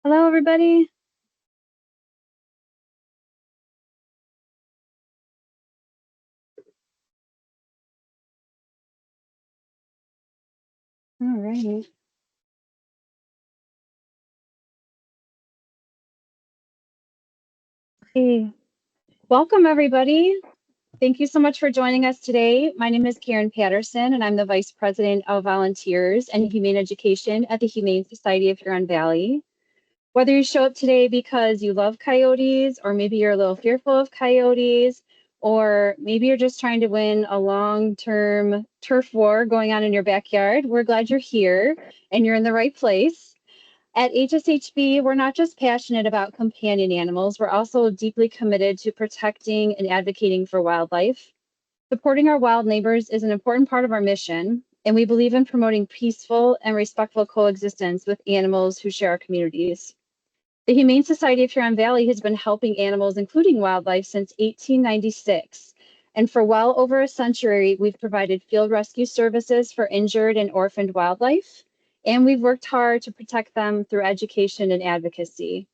Hello, everybody. All right. Hey, welcome, everybody. Thank you so much for joining us today. My name is Karen Patterson, and I'm the Vice President of Volunteers and Humane Education at the Humane Society of Huron Valley. Whether you show up today because you love coyotes, or maybe you're a little fearful of coyotes, or maybe you're just trying to win a long-term turf war going on in your backyard, we're glad you're here and you're in the right place. At HSHB, we're not just passionate about companion animals, we're also deeply committed to protecting and advocating for wildlife. Supporting our wild neighbors is an important part of our mission, and we believe in promoting peaceful and respectful coexistence with animals who share our communities. The Humane Society of Huron Valley has been helping animals, including wildlife, since 1896. And for well over a century, we've provided field rescue services for injured and orphaned wildlife. And we've worked hard to protect them through education and advocacy.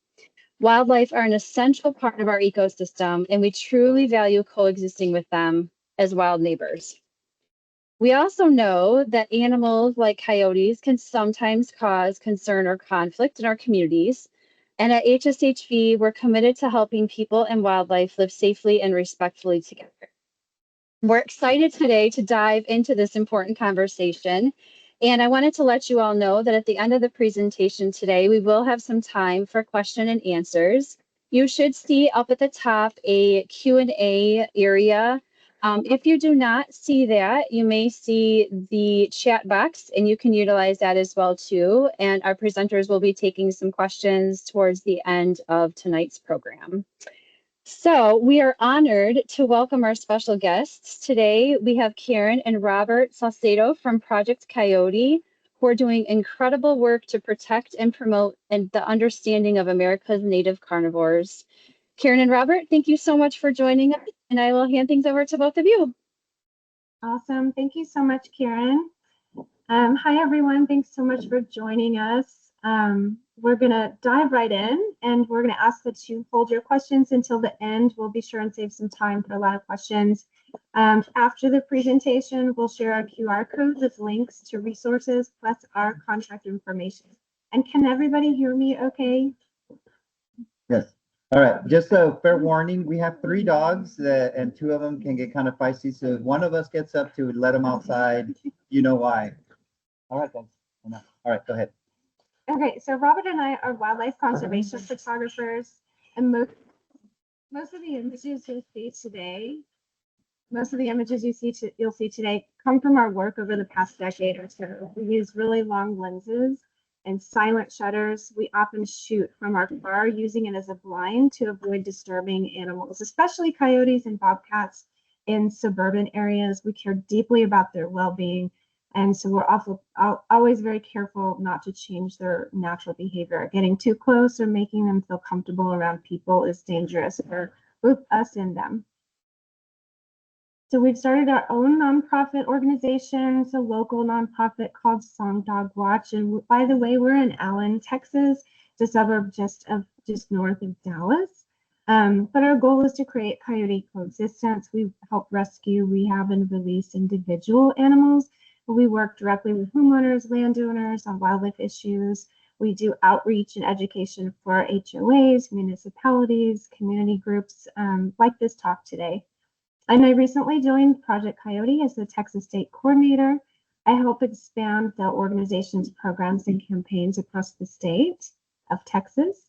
Wildlife are an essential part of our ecosystem, and we truly value coexisting with them as wild neighbors. We also know that animals like coyotes can sometimes cause concern or conflict in our communities. And at HSHV, we're committed to helping people and wildlife live safely and respectfully together. We're excited today to dive into this important conversation. And I wanted to let you all know that at the end of the presentation today, we will have some time for question and answers. You should see up at the top a Q&A area. If you do not see that, you may see the chat box, and you can utilize that as well too. And our presenters will be taking some questions towards the end of tonight's program. So we are honored to welcome our special guests. Today, we have Karen and Robert Salcedo from Project Coyote, who are doing incredible work to protect and promote the understanding of America's native carnivores. Karen and Robert, thank you so much for joining us, and I will hand things over to both of you. Awesome. Thank you so much, Karen. Hi, everyone. Thanks so much for joining us. We're going to dive right in, and we're going to ask that you hold your questions until the end. We'll be sure and save some time for a lot of questions. After the presentation, we'll share our QR codes with links to resources, plus our contact information. And can everybody hear me okay? Yes. All right. Just a fair warning, we have 3 dogs and 2 of them can get kind of feisty. So if one of us gets up to let them outside, you know why. All right, guys. All right, go ahead. Okay, so Robert and I are wildlife conservation photographers, and most of the images you'll see today, you'll see today come from our work over the past decade or so. We use really long lenses and silent shutters. We often shoot from our car using it as a blind to avoid disturbing animals, especially coyotes and bobcats in suburban areas. We care deeply about their well-being, and so we're always very careful not to change their natural behavior. Getting too close or making them feel comfortable around people is dangerous for both us and them. So we've started our own nonprofit organization, it's a local nonprofit called Song Dog Watch. And by the way, we're in Allen, Texas, the suburb just north of Dallas. But our goal is to create coyote coexistence. We help rescue, rehab, and release individual animals. We work directly with homeowners, landowners on wildlife issues. We do outreach and education for HOAs, municipalities, community groups, like this talk today. And I recently joined Project Coyote as the Texas State Coordinator. I help expand the organization's programs and campaigns across the state of Texas.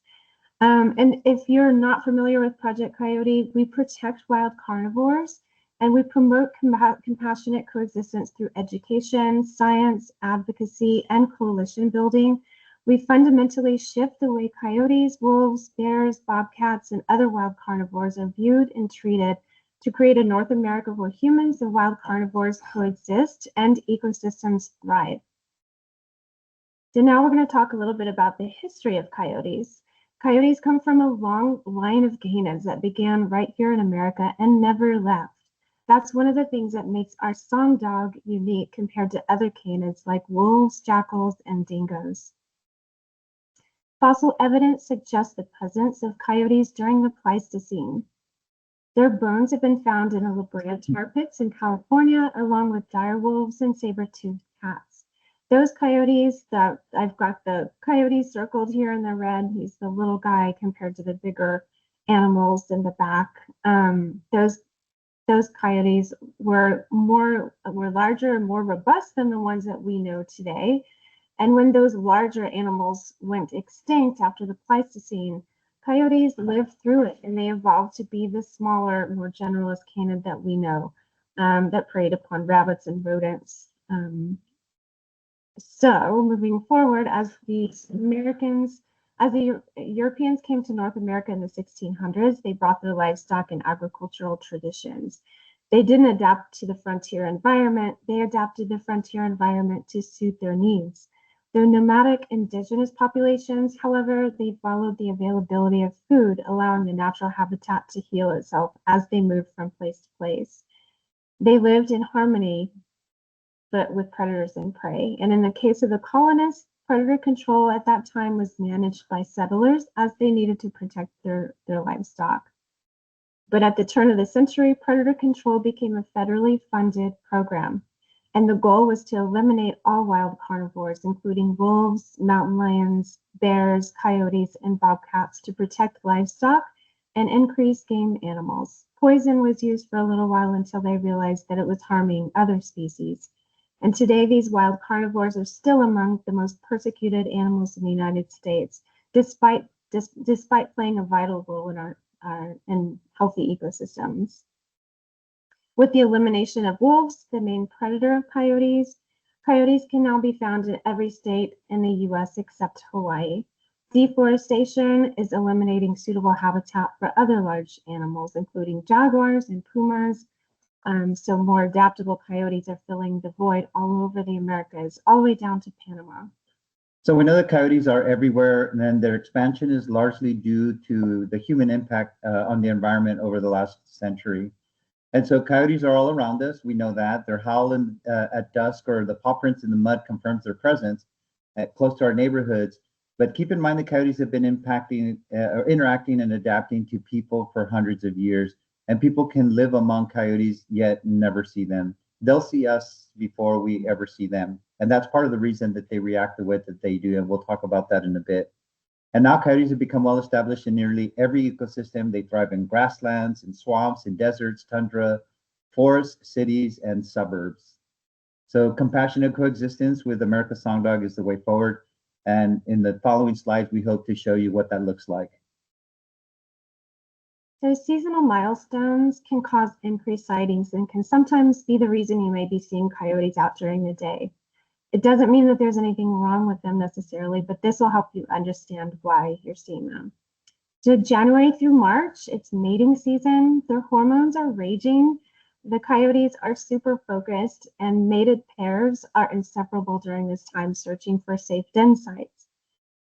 And if you're not familiar with Project Coyote, we protect wild carnivores and we promote compassionate coexistence through education, science, advocacy, and coalition building. We fundamentally shift the way coyotes, wolves, bears, bobcats, and other wild carnivores are viewed and treated to create a North America where humans and wild carnivores coexist and ecosystems thrive. So now we're going to talk a little bit about the history of coyotes. Coyotes come from a long line of canids that began right here in America and never left. That's one of the things that makes our song dog unique compared to other canids like wolves, jackals, and dingoes. Fossil evidence suggests the presence of coyotes during the Pleistocene. Their bones have been found in a La Brea tar pits in California, along with dire wolves and saber-toothed cats. Those coyotes that I've got the coyotes circled here in the red, he's the little guy compared to the bigger animals in the back. Those coyotes were larger and more robust than the ones that we know today. And when those larger animals went extinct after the Pleistocene, coyotes lived through it and they evolved to be the smaller, more generalist canid that we know, that preyed upon rabbits and rodents. So moving forward, as the Europeans came to North America in the 1600s, they brought their livestock and agricultural traditions. They didn't adapt to the frontier environment. They adapted the frontier environment to suit their needs. Though nomadic indigenous populations, however, they followed the availability of food, allowing the natural habitat to heal itself as they moved from place to place. They lived in harmony, but with predators and prey. And in the case of the colonists, predator control at that time was managed by settlers as they needed to protect their livestock. But at the turn of the century, predator control became a federally funded program. And the goal was to eliminate all wild carnivores, including wolves, mountain lions, bears, coyotes, and bobcats to protect livestock and increase game animals. Poison was used for a little while until they realized that it was harming other species. And today, these wild carnivores are still among the most persecuted animals in the United States, despite playing a vital role in healthy ecosystems. With the elimination of wolves, the main predator of coyotes, coyotes can now be found in every state in the U.S. except Hawaii. Deforestation is eliminating suitable habitat for other large animals, including jaguars and pumas. So more adaptable coyotes are filling the void all over the Americas, all the way down to Panama. So we know that coyotes are everywhere, and then their expansion is largely due to the human impact on the environment over the last century. And so coyotes are all around us. We know that. They're howling at dusk, or the paw prints in the mud confirms their presence close to our neighborhoods. But keep in mind the coyotes have been impacting or interacting and adapting to people for hundreds of years. And people can live among coyotes yet never see them. They'll see us before we ever see them. And that's part of the reason that they react the way that they do. And we'll talk about that in a bit. And now coyotes have become well established in nearly every ecosystem. They thrive in grasslands, in swamps, in deserts, tundra, forests, cities, and suburbs. So compassionate coexistence with America's song dog is the way forward. And in the following slides, we hope to show you what that looks like. So seasonal milestones can cause increased sightings and can sometimes be the reason you may be seeing coyotes out during the day. It doesn't mean that there's anything wrong with them necessarily, but this will help you understand why you're seeing them. So January through March, it's mating season. Their hormones are raging. The coyotes are super focused, and mated pairs are inseparable during this time, searching for safe den sites.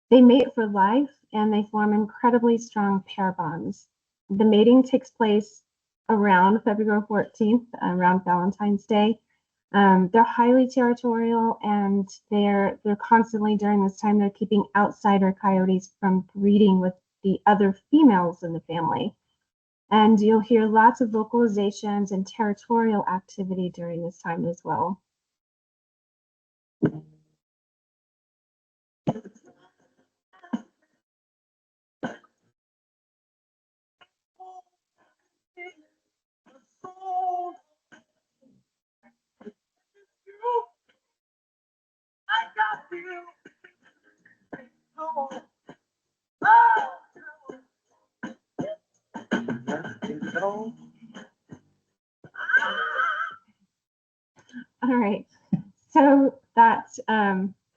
They mate for life, and they form incredibly strong pair bonds. The mating takes place around February 14th, around Valentine's Day. They're highly territorial, and they're constantly during this time, they're keeping outsider coyotes from breeding with the other females in the family. And you'll hear lots of vocalizations and territorial activity during this time as well. All right, so that's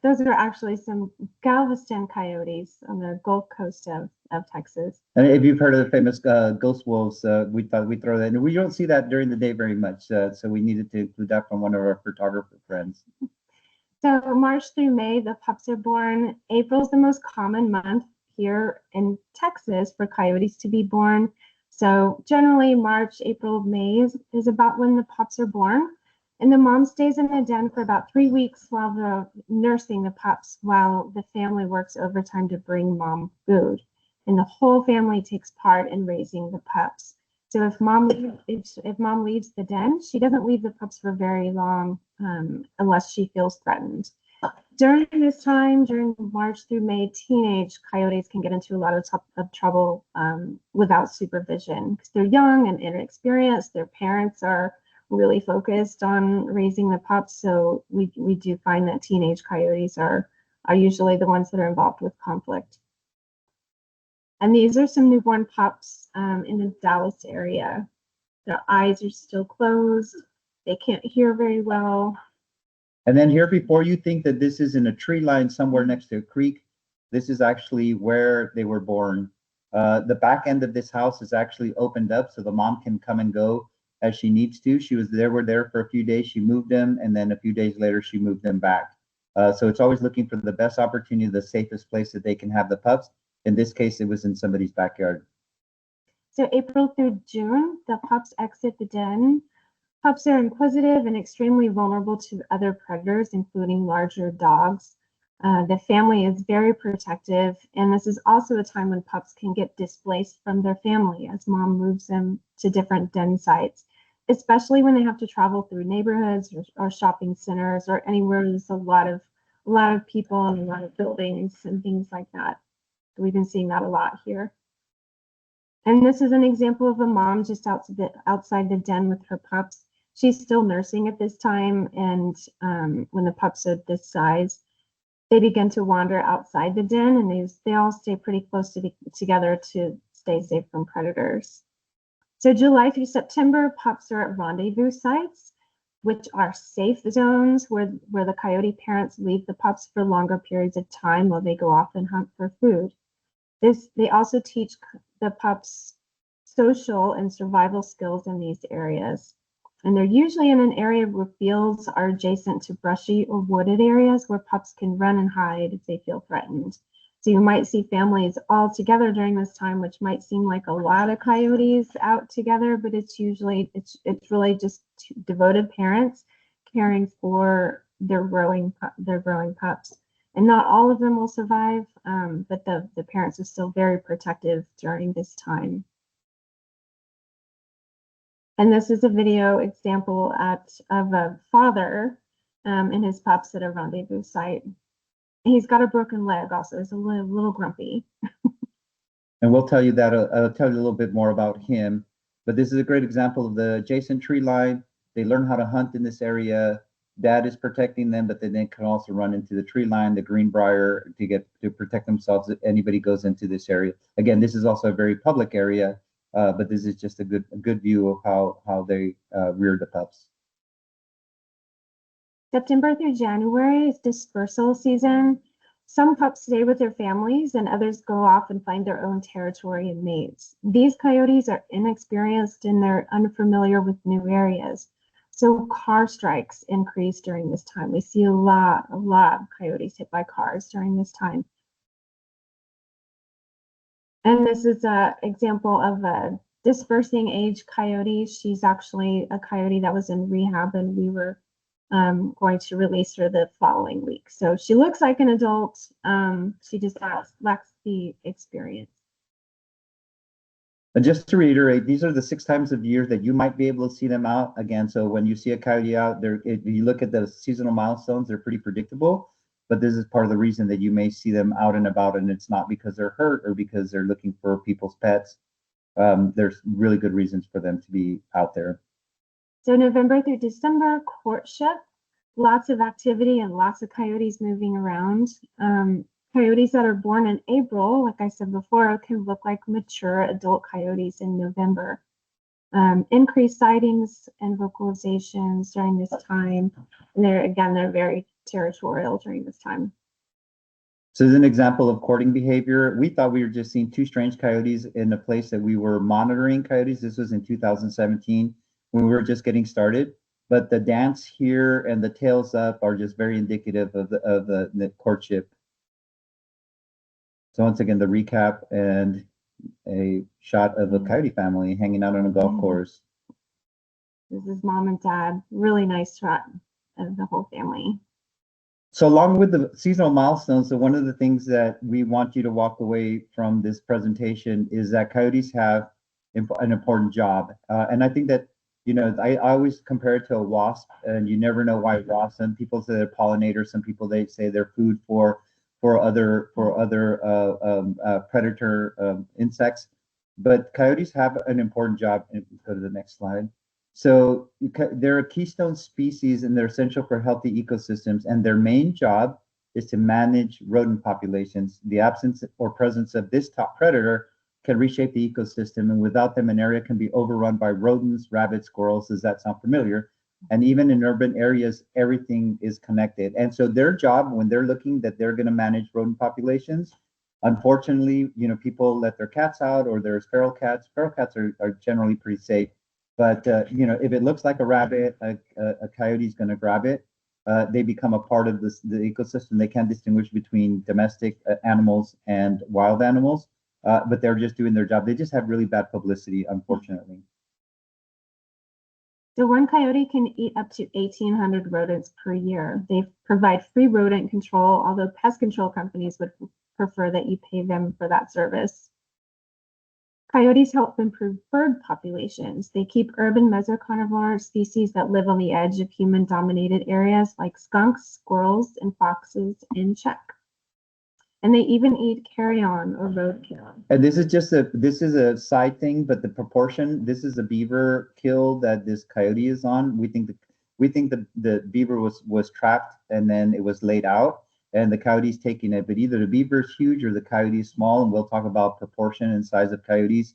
those are actually some Galveston coyotes on the Gulf Coast of Texas. And if you've heard of the famous ghost wolves, we thought we'd throw that in. We don't see that during the day very much, so we needed to include that from one of our photographer friends. So March through May, the pups are born. April's the most common month here in Texas for coyotes to be born. So generally March, April, May is about when the pups are born. And the mom stays in the den for about 3 weeks while nursing the pups, while the family works overtime to bring mom food. And the whole family takes part in raising the pups. So if mom leaves the den, she doesn't leave the pups for very long, unless she feels threatened. During this time, during March through May, teenage coyotes can get into a lot of trouble without supervision because they're young and inexperienced. Their parents are really focused on raising the pups, so we do find that teenage coyotes are usually the ones that are involved with conflict. And these are some newborn pups in the Dallas area. Their eyes are still closed. They can't hear very well. And then here, before you think that this is in a tree line somewhere next to a creek, this is actually where they were born. The back end of this house is actually opened up so the mom can come and go as she needs to. Were there for a few days, she moved them, and then a few days later, she moved them back. So it's always looking for the best opportunity, the safest place that they can have the pups. In this case, it was in somebody's backyard. So April through June, the pups exit the den. Pups are inquisitive and extremely vulnerable to other predators, including larger dogs. The family is very protective, and this is also a time when pups can get displaced from their family as mom moves them to different den sites, especially when they have to travel through neighborhoods or shopping centers or anywhere there's a lot of people and a lot of buildings and things like that. We've been seeing that a lot here. And this is an example of a mom just outside the den with her pups. She's still nursing at this time, and when the pups are this size, they begin to wander outside the den, and they all stay pretty close together to stay safe from predators. So July through September, pups are at rendezvous sites, which are safe zones where the coyote parents leave the pups for longer periods of time while they go off and hunt for food. They also teach the pups social and survival skills in these areas. And they're usually in an area where fields are adjacent to brushy or wooded areas where pups can run and hide if they feel threatened. So you might see families all together during this time, which might seem like a lot of coyotes out together, but it's really just devoted parents caring for their growing pups. And not all of them will survive, but the parents are still very protective during this time. And this is a video example of a father and his pups at a rendezvous site. He's got a broken leg also. He's a little grumpy. And we'll tell you that, I'll tell you a little bit more about him. But this is a great example of the adjacent tree line. They learn how to hunt in this area. Dad is protecting them, but then they can also run into the tree line, the greenbrier, to protect themselves if anybody goes into this area. Again, this is also a very public area, but this is just a good view of how they rear the pups. September through January is dispersal season. Some pups stay with their families and others go off and find their own territory and mates. These coyotes are inexperienced and they're unfamiliar with new areas. So car strikes increase during this time. We see a lot of coyotes hit by cars during this time. And this is an example of a dispersing age coyote. She's actually a coyote that was in rehab, and we were going to release her the following week. So she looks like an adult. She just lacks the experience. And just to reiterate, these are the 6 times of year that you might be able to see them out again. So when you see a coyote out there, if you look at the seasonal milestones, they're pretty predictable. But this is part of the reason that you may see them out and about, and it's not because they're hurt or because they're looking for people's pets. There's really good reasons for them to be out there. So November through December, courtship, lots of activity and lots of coyotes moving around. Coyotes that are born in April, like I said before, can look like mature adult coyotes in November. Increased sightings and vocalizations during this time. And they're very territorial during this time. So as an example of courting behavior, we thought we were just seeing 2 strange coyotes in a place that we were monitoring coyotes. This was in 2017 when we were just getting started. But the dance here and the tails up are just very indicative of the courtship. So once again, the recap and a shot of a coyote family hanging out on a golf course. This is mom and dad. Really nice shot of the whole family. So along with the seasonal milestones, so one of the things that we want you to walk away from this presentation is that coyotes have an important job. And I think that, you know, I always compare it to a wasp, and you never know why wasps. Some people say they're pollinators. Some people, they say they're food for other predator insects. But coyotes have an important job. And go to the next slide. So they're a keystone species and they're essential for healthy ecosystems. And their main job is to manage rodent populations. The absence or presence of this top predator can reshape the ecosystem. And without them, an area can be overrun by rodents, rabbits, squirrels. Does that sound familiar? And even in urban areas, everything is connected. And so their job, when they're looking that they're going to manage rodent populations, unfortunately, you know, people let their cats out, or there's feral cats. Feral cats are generally pretty safe. But you know, if it looks like a rabbit, a coyote is going to grab it. They become a part of the ecosystem. They can't distinguish between domestic animals and wild animals, but they're just doing their job. They just have really bad publicity, unfortunately. So one coyote can eat up to 1,800 rodents per year. They provide free rodent control, although pest control companies would prefer that you pay them for that service. Coyotes help improve bird populations. They keep urban mesocarnivore species that live on the edge of human-dominated areas like skunks, squirrels, and foxes in check. And they even eat carrion or roadkill. And this is a side thing, but the proportion, this is a beaver kill that this coyote is on. We think the beaver was trapped and then it was laid out, and the coyote's taking it. But either the beaver is huge or the coyote is small, and we'll talk about proportion and size of coyotes,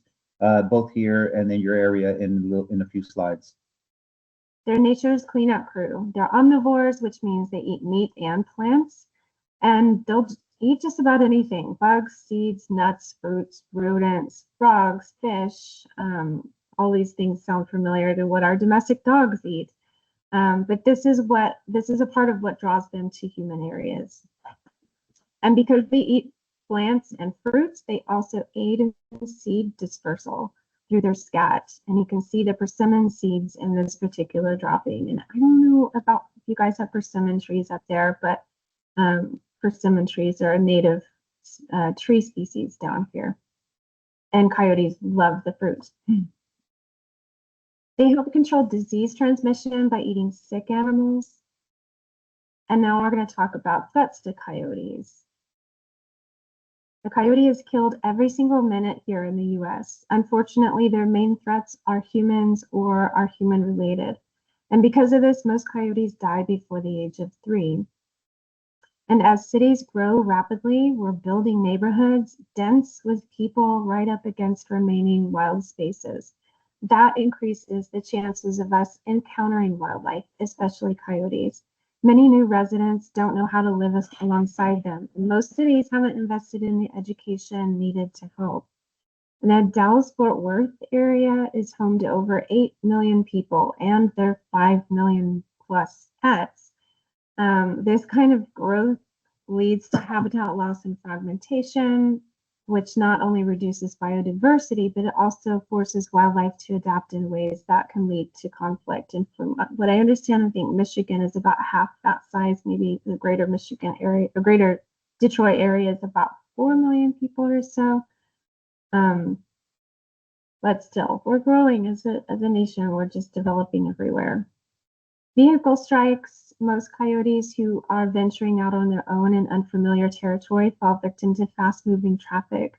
both here and in your area in a few slides. They're nature's cleanup crew. They're omnivores, which means they eat meat and plants, and they'll eat just about anything: bugs, seeds, nuts, fruits, rodents, frogs, fish. All these things sound familiar to what our domestic dogs eat. But this is a part of what draws them to human areas. And because they eat plants and fruits, they also aid in seed dispersal through their scat. And you can see the persimmon seeds in this particular dropping. And I don't know about if you guys have persimmon trees up there, but persimmon trees are a native tree species down here. And coyotes love the fruit. They help control disease transmission by eating sick animals. And now we're going to talk about threats to coyotes. The coyote is killed every single minute here in the US. Unfortunately, their main threats are humans or are human related. And because of this, most coyotes die before the age of 3. And as cities grow rapidly, we're building neighborhoods dense with people right up against remaining wild spaces. That increases the chances of us encountering wildlife, especially coyotes. Many new residents don't know how to live alongside them, and most cities haven't invested in the education needed to help. And the Dallas-Fort Worth area is home to over 8 million people and their 5 million plus pets. This kind of growth leads to habitat loss and fragmentation, which not only reduces biodiversity, but it also forces wildlife to adapt in ways that can lead to conflict. And from what I understand, I think Michigan is about half that size. Maybe the greater Michigan area, or greater Detroit area, is about 4 million people or so. But still, we're growing as a nation. We're just developing everywhere. Vehicle strikes. Most coyotes who are venturing out on their own in unfamiliar territory fall victim to fast-moving traffic.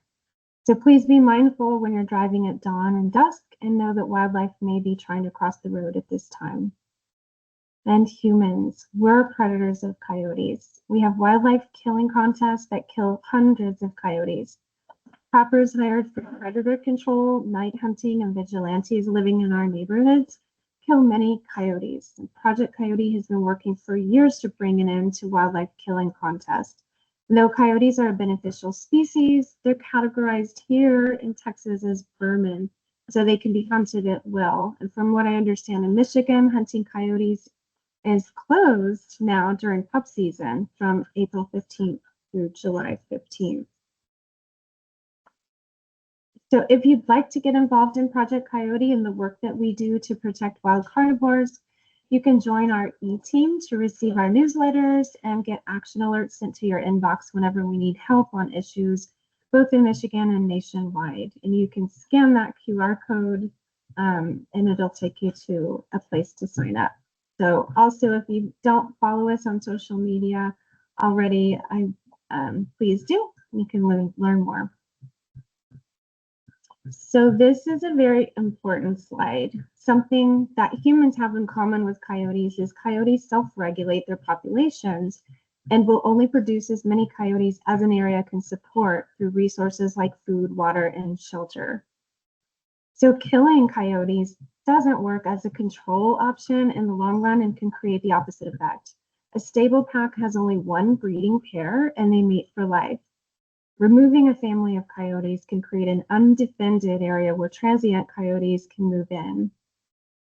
So please be mindful when you're driving at dawn and dusk, and know that wildlife may be trying to cross the road at this time. And humans, we're predators of coyotes. We have wildlife killing contests that kill hundreds of coyotes. Trappers hired for predator control, night hunting, and vigilantes living in our neighborhoods kill many coyotes. And Project Coyote has been working for years to bring an end to wildlife killing contests. And though coyotes are a beneficial species, they're categorized here in Texas as vermin, so they can be hunted at will. And from what I understand, in Michigan, hunting coyotes is closed now during pup season from April 15th through July 15th. So if you'd like to get involved in Project Coyote and the work that we do to protect wild carnivores, you can join our e-team to receive our newsletters and get action alerts sent to your inbox whenever we need help on issues, both in Michigan and nationwide. And you can scan that QR code and it'll take you to a place to sign up. So also, if you don't follow us on social media already, please do. You can learn more. So this is a very important slide. Something that humans have in common with coyotes is coyotes self-regulate their populations and will only produce as many coyotes as an area can support through resources like food, water, and shelter. So killing coyotes doesn't work as a control option in the long run and can create the opposite effect. A stable pack has only one breeding pair and they mate for life. Removing a family of coyotes can create an undefended area where transient coyotes can move in.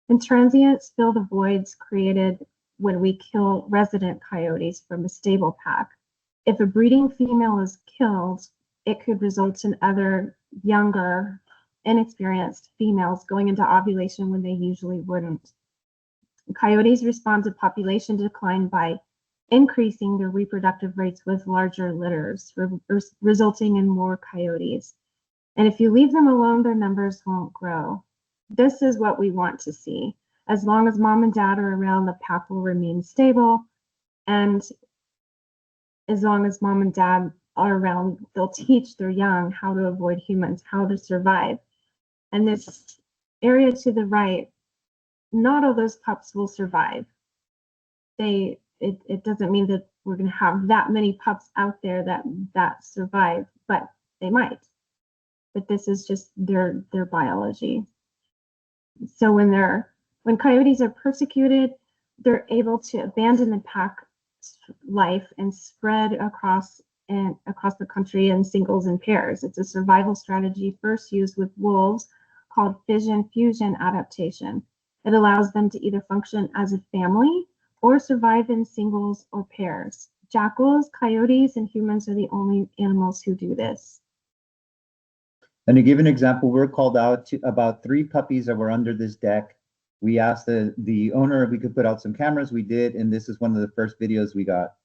And transients fill the voids created when we kill resident coyotes from a stable pack. If a breeding female is killed, it could result in other younger, inexperienced females going into ovulation when they usually wouldn't. Coyotes respond to population decline by increasing their reproductive rates with larger litters, resulting in more coyotes. And if you leave them alone, their numbers won't grow. This is what we want to see. As long as mom and dad are around, the pack will remain stable. And as long as mom and dad are around, they'll teach their young how to avoid humans, how to survive. And this area to the right, not all those pups will survive. It doesn't mean that we're going to have that many pups out there that survive, but they might. But this is just their biology. So when coyotes are persecuted, they're able to abandon the pack life and spread across the country in singles and pairs. It's a survival strategy first used with wolves called fission-fusion adaptation. It allows them to either function as a family or survive in singles or pairs. Jackals, coyotes, and humans are the only animals who do this. And to give an example, we're called out to about 3 puppies that were under this deck. We asked the owner if we could put out some cameras. We did, and this is one of the first videos we got.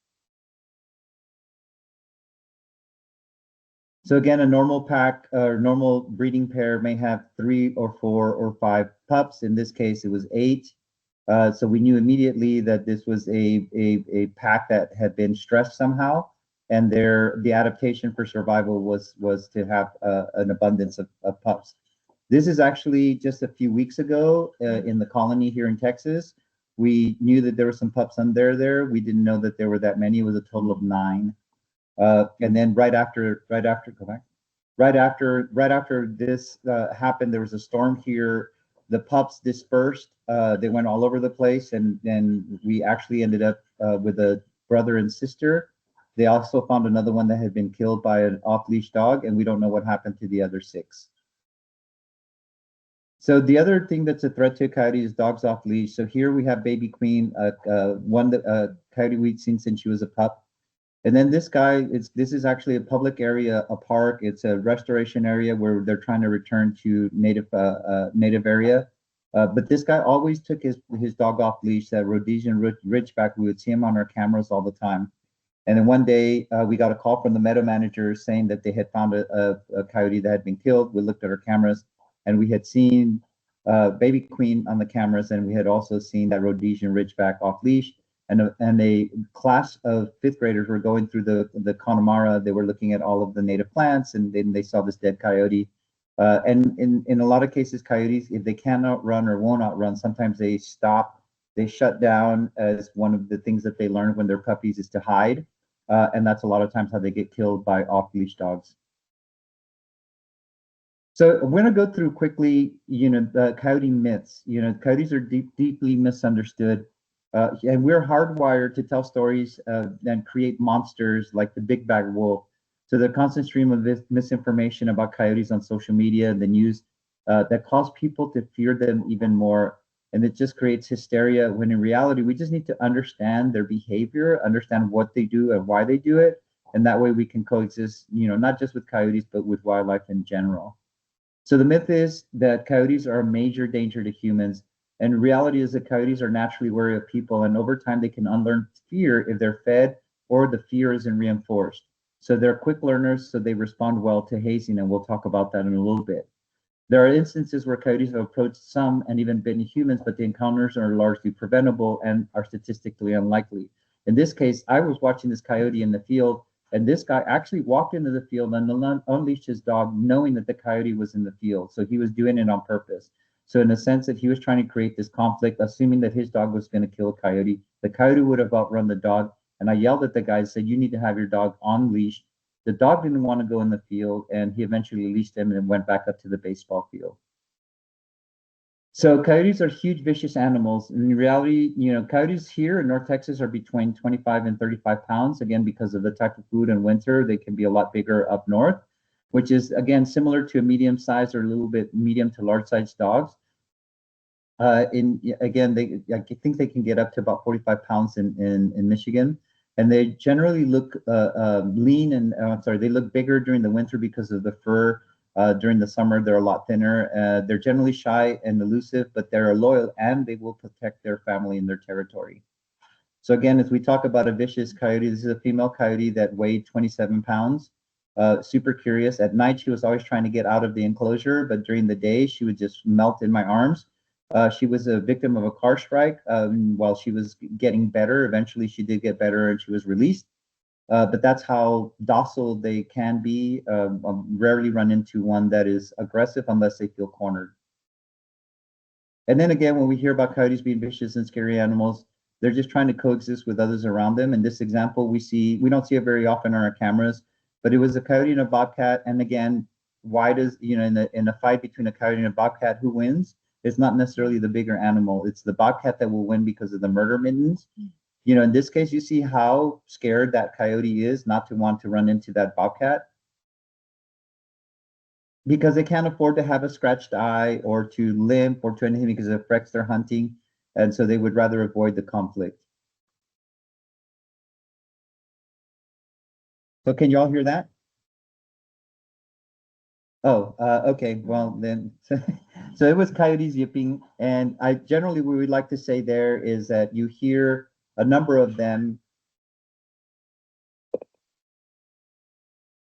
So again, a normal pack or normal breeding pair may have 3 or 4 or 5 pups. In this case, it was 8. So we knew immediately that this was a pack that had been stressed somehow, and the adaptation for survival was to have an abundance of pups. This is actually just a few weeks ago in the colony here in Texas. We knew that there were some pups under there. We didn't know that there were that many. It was a total of 9. And then right after this happened, there was a storm here. The pups dispersed. They went all over the place, and we actually ended up with a brother and sister. They also found another one that had been killed by an off-leash dog, and we don't know what happened to the other 6. So the other thing that's a threat to a coyote is dogs off leash. So here we have Baby Queen, one that coyote we'd seen since she was a pup. And then this guy, this is actually a public area, a park. It's a restoration area where they're trying to return to native area. But this guy always took his dog off leash, that Rhodesian Ridgeback. We would see him on our cameras all the time. And then one day we got a call from the meadow manager saying that they had found a coyote that had been killed. We looked at our cameras and we had seen Baby Queen on the cameras, and we had also seen that Rhodesian Ridgeback off leash. And a class of 5th graders were going through the Connemara. They were looking at all of the native plants, and then they saw this dead coyote. And in a lot of cases, coyotes, if they cannot run or will not run, sometimes they stop, they shut down, as one of the things that they learn when they're puppies is to hide. And that's a lot of times how they get killed by off-leash dogs. So I'm going to go through quickly, the coyote myths. Coyotes are deeply misunderstood. And we're hardwired to tell stories and create monsters like the big bad wolf. So the constant stream of this misinformation about coyotes on social media and the news that cause people to fear them even more. And it just creates hysteria, when in reality, we just need to understand their behavior, understand what they do and why they do it. And that way we can coexist, not just with coyotes, but with wildlife in general. So the myth is that coyotes are a major danger to humans. And reality is that coyotes are naturally wary of people, and over time they can unlearn fear if they're fed or the fear isn't reinforced. So they're quick learners, so they respond well to hazing, and we'll talk about that in a little bit. There are instances where coyotes have approached some and even bitten humans, but the encounters are largely preventable and are statistically unlikely. In this case, I was watching this coyote in the field, and this guy actually walked into the field and unleashed his dog, knowing that the coyote was in the field. So he was doing it on purpose. So in a sense that he was trying to create this conflict, assuming that his dog was going to kill a coyote. The coyote would have outrun the dog. And I yelled at the guy and said, "You need to have your dog on leash." The dog didn't want to go in the field, and he eventually leashed him and went back up to the baseball field. So coyotes are huge, vicious animals. In reality, coyotes here in North Texas are between 25 and 35 pounds. Again, because of the type of food in winter, they can be a lot bigger up north, which is, again, similar to a medium-sized or a little bit medium to large-sized dogs. I think they can get up to about 45 pounds in Michigan, and they generally look lean and they look bigger during the winter because of the fur. During the summer, they're a lot thinner. They're generally shy and elusive, but they're loyal and they will protect their family and their territory. So again, as we talk about a vicious coyote, this is a female coyote that weighed 27 pounds. Super curious. At night, she was always trying to get out of the enclosure, but during the day, she would just melt in my arms. She was a victim of a car strike while she was getting better. Eventually, she did get better and she was released. But that's how docile they can be. Rarely run into one that is aggressive unless they feel cornered. And then again, when we hear about coyotes being vicious and scary animals, they're just trying to coexist with others around them. In this example, we don't see it very often on our cameras, but it was a coyote and a bobcat. And again, why does, in a fight between a coyote and a bobcat, who wins? It's not necessarily the bigger animal. It's the bobcat that will win because of the murder mittens. In this case, you see how scared that coyote is not to want to run into that bobcat because they can't afford to have a scratched eye or to limp or to anything because it affects their hunting. And so they would rather avoid the conflict. So can you all hear that? Oh, okay. Well, then, so it was coyotes yipping. And we would like to say there is that you hear a number of them.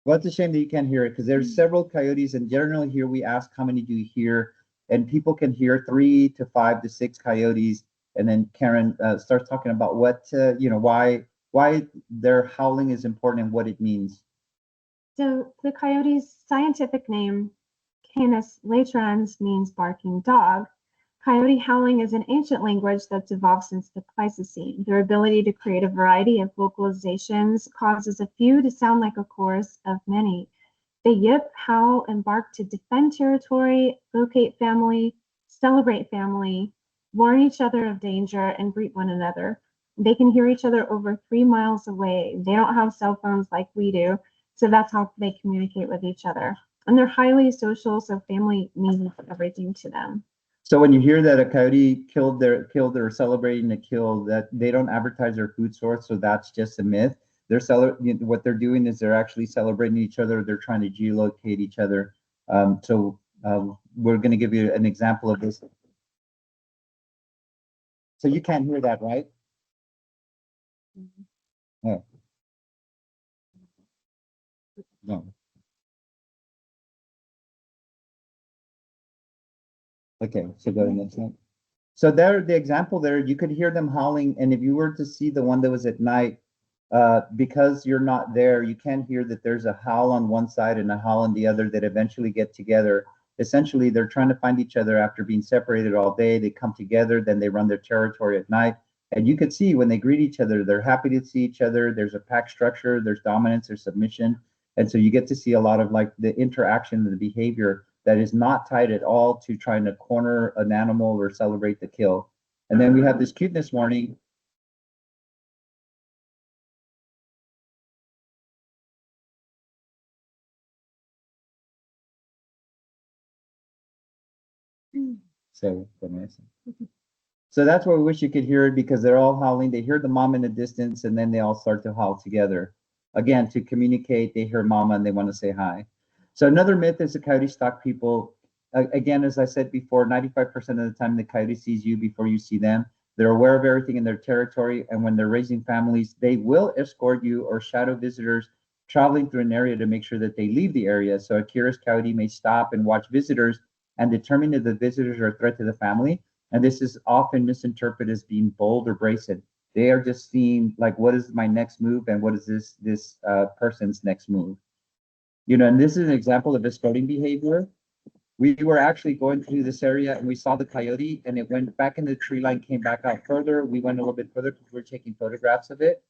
Well, it's a shame that you can't hear it because there's several coyotes, and generally here we ask how many do you hear, and people can hear 3 to 5 to 6 coyotes, and then Karen starts talking about why their howling is important and what it means. So the coyote's scientific name, Canis latrans, means barking dog. Coyote howling is an ancient language that's evolved since the Pleistocene. Their ability to create a variety of vocalizations causes a few to sound like a chorus of many. They yip, howl, and bark to defend territory, locate family, celebrate family, warn each other of danger, and greet one another. They can hear each other over 3 miles away. They don't have cell phones like we do, so that's how they communicate with each other. And they're highly social, so family means everything to them. So when you hear that a coyote killed or celebrating a kill, that they don't advertise their food source, so that's just a myth. What they're doing is they're actually celebrating each other. They're trying to geolocate each other. We're going to give you an example of this. So you can't hear that, right? Oh, no. Okay, so go to the next one. So there, the example there, you could hear them howling, and if you were to see the one that was at night, because you're not there, you can hear that there's a howl on one side and a howl on the other that eventually get together. Essentially, they're trying to find each other after being separated all day. They come together, then they run their territory at night. And you could see when they greet each other, they're happy to see each other. There's a pack structure, there's dominance, there's submission. And so you get to see a lot of like the interaction, the behavior that is not tied at all to trying to corner an animal or celebrate the kill. And then we have this cuteness warning. So that's why we wish you could hear it because they're all howling. They hear the mom in the distance and then they all start to howl together. Again, to communicate, they hear mama and they want to say hi. So another myth is the coyote stalk people. again, as I said before, 95% of the time the coyote sees you before you see them. They're aware of everything in their territory, and when they're raising families, they will escort you or shadow visitors traveling through an area to make sure that they leave the area. So a curious coyote may stop and watch visitors and determine if the visitors are a threat to the family. And this is often misinterpreted as being bold or brazen. They are just seeing like, what is my next move, and what is this person's next move? You know, and this is an example of escorting behavior. We were actually going through this area and we saw the coyote and it went back in the tree line, came back out further. We went a little bit further because we were taking photographs of it.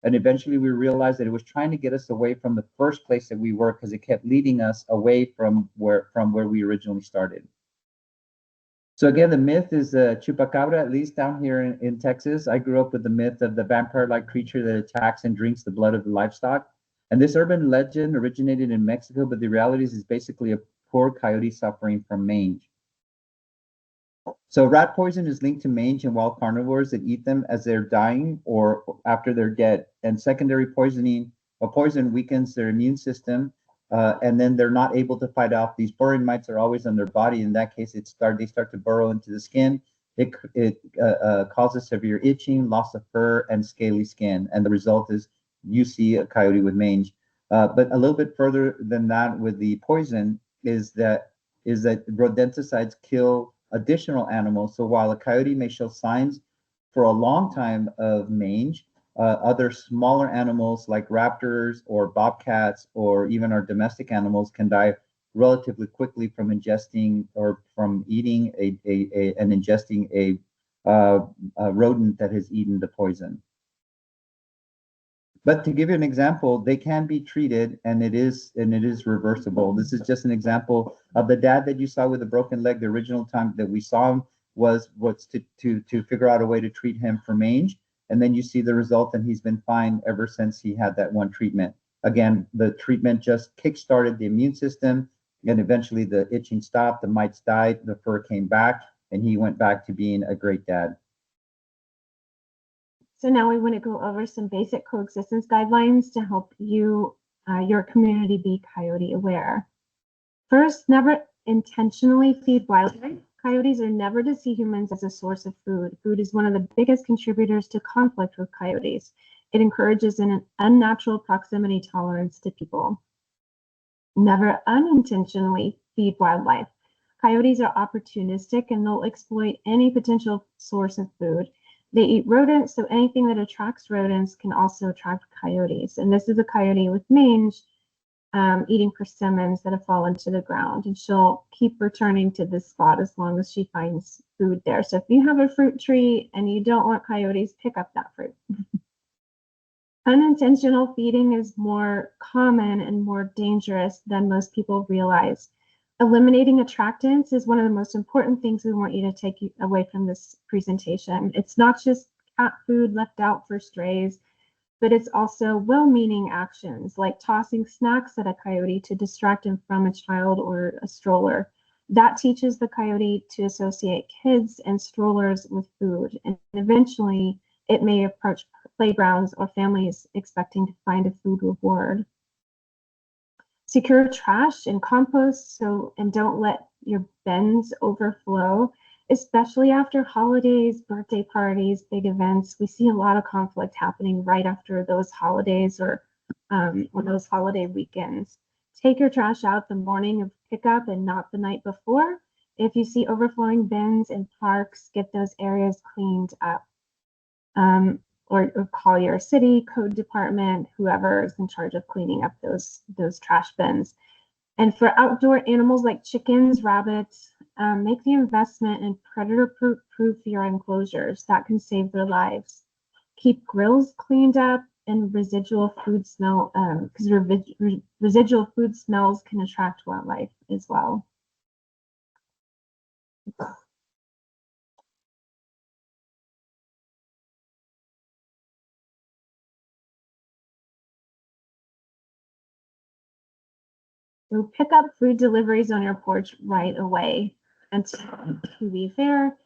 And eventually we realized that it was trying to get us away from the first place that we were because it kept leading us away from where we originally started. So again, the myth is chupacabra, at least down here in Texas. I grew up with the myth of the vampire-like creature that attacks and drinks the blood of the livestock. And this urban legend originated in Mexico, but the reality is basically a poor coyote suffering from mange. So rat poison is linked to mange in wild carnivores that eat them as they're dying or after they're dead. And secondary poisoning or poison weakens their immune system, and then they're not able to fight off. These burrowing mites are always on their body. In that case, they start to burrow into the skin. It causes severe itching, loss of fur, and scaly skin. And the result is you see a coyote with mange. But a little bit further than that with the poison is that rodenticides kill additional animals. So while a coyote may show signs for a long time of mange, other smaller animals like raptors or bobcats or even our domestic animals can die relatively quickly from ingesting or from eating and ingesting a rodent that has eaten the poison. But to give you an example, they can be treated, and it is reversible. This is just an example of the dad that you saw with a broken leg. The original time that we saw him was to figure out a way to treat him for mange, and then you see the result, and he's been fine ever since he had that one treatment. Again, the treatment just kick-started the immune system, and eventually the itching stopped, the mites died, the fur came back, and he went back to being a great dad. So now we want to go over some basic coexistence guidelines to help you, your community be coyote aware. First, never intentionally feed wildlife. Coyotes are never to see humans as a source of food. Food is one of the biggest contributors to conflict with coyotes. It encourages an unnatural proximity tolerance to people. Never unintentionally feed wildlife. Coyotes are opportunistic and they'll exploit any potential source of food. They eat rodents, so anything that attracts rodents can also attract coyotes. And this is a coyote with mange eating persimmons that have fallen to the ground. And she'll keep returning to this spot as long as she finds food there. So if you have a fruit tree and you don't want coyotes, pick up that fruit. Unintentional feeding is more common and more dangerous than most people realize. Eliminating attractants is one of the most important things we want you to take away from this presentation. It's not just cat food left out for strays, but it's also well-meaning actions like tossing snacks at a coyote to distract him from a child or a stroller. That teaches the coyote to associate kids and strollers with food, and eventually it may approach playgrounds or families expecting to find a food reward. Secure trash and compost and don't let your bins overflow, especially after holidays, birthday parties, big events. We see a lot of conflict happening right after those holidays or those holiday weekends. Take your trash out the morning of pickup and not the night before. If you see overflowing bins in parks, get those areas cleaned up. Or call your city code department, whoever is in charge of cleaning up those trash bins. And for outdoor animals like chickens, rabbits, make the investment in predator-proof your enclosures. That can save their lives. Keep grills cleaned up and residual food smell, because residual food smells can attract wildlife as well. So pick up food deliveries on your porch right away. And to be fair,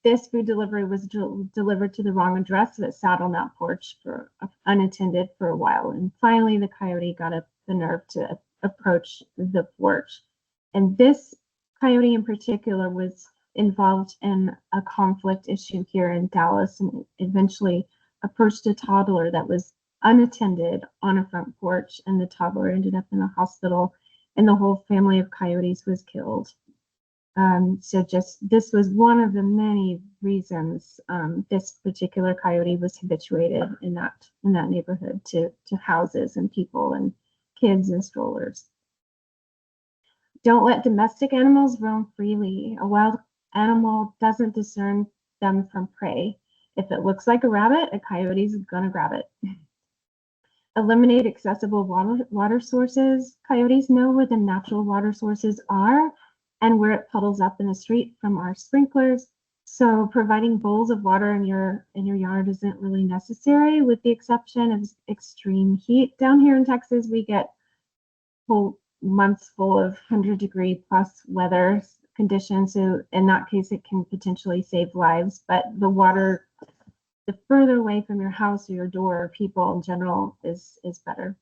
this food delivery was delivered to the wrong address, so it sat on that porch for unattended for a while. And finally, the coyote got up the nerve to approach the porch. And this coyote in particular was involved in a conflict issue here in Dallas and eventually approached a toddler that was unattended on a front porch, and the toddler ended up in a hospital, and the whole family of coyotes was killed. So just this was one of the many reasons this particular coyote was habituated in that neighborhood to houses and people and kids and strollers. Don't let domestic animals roam freely. A wild animal doesn't discern them from prey. If it looks like a rabbit, a coyote's gonna grab it. Eliminate accessible water sources. Coyotes know where the natural water sources are and where it puddles up in the street from our sprinklers. So providing bowls of water in your yard isn't really necessary, with the exception of extreme heat. Down here in Texas, we get whole months full of 100-degree plus weather conditions. So in that case, it can potentially save lives. But the water, the further away from your house or your door or people in general is better.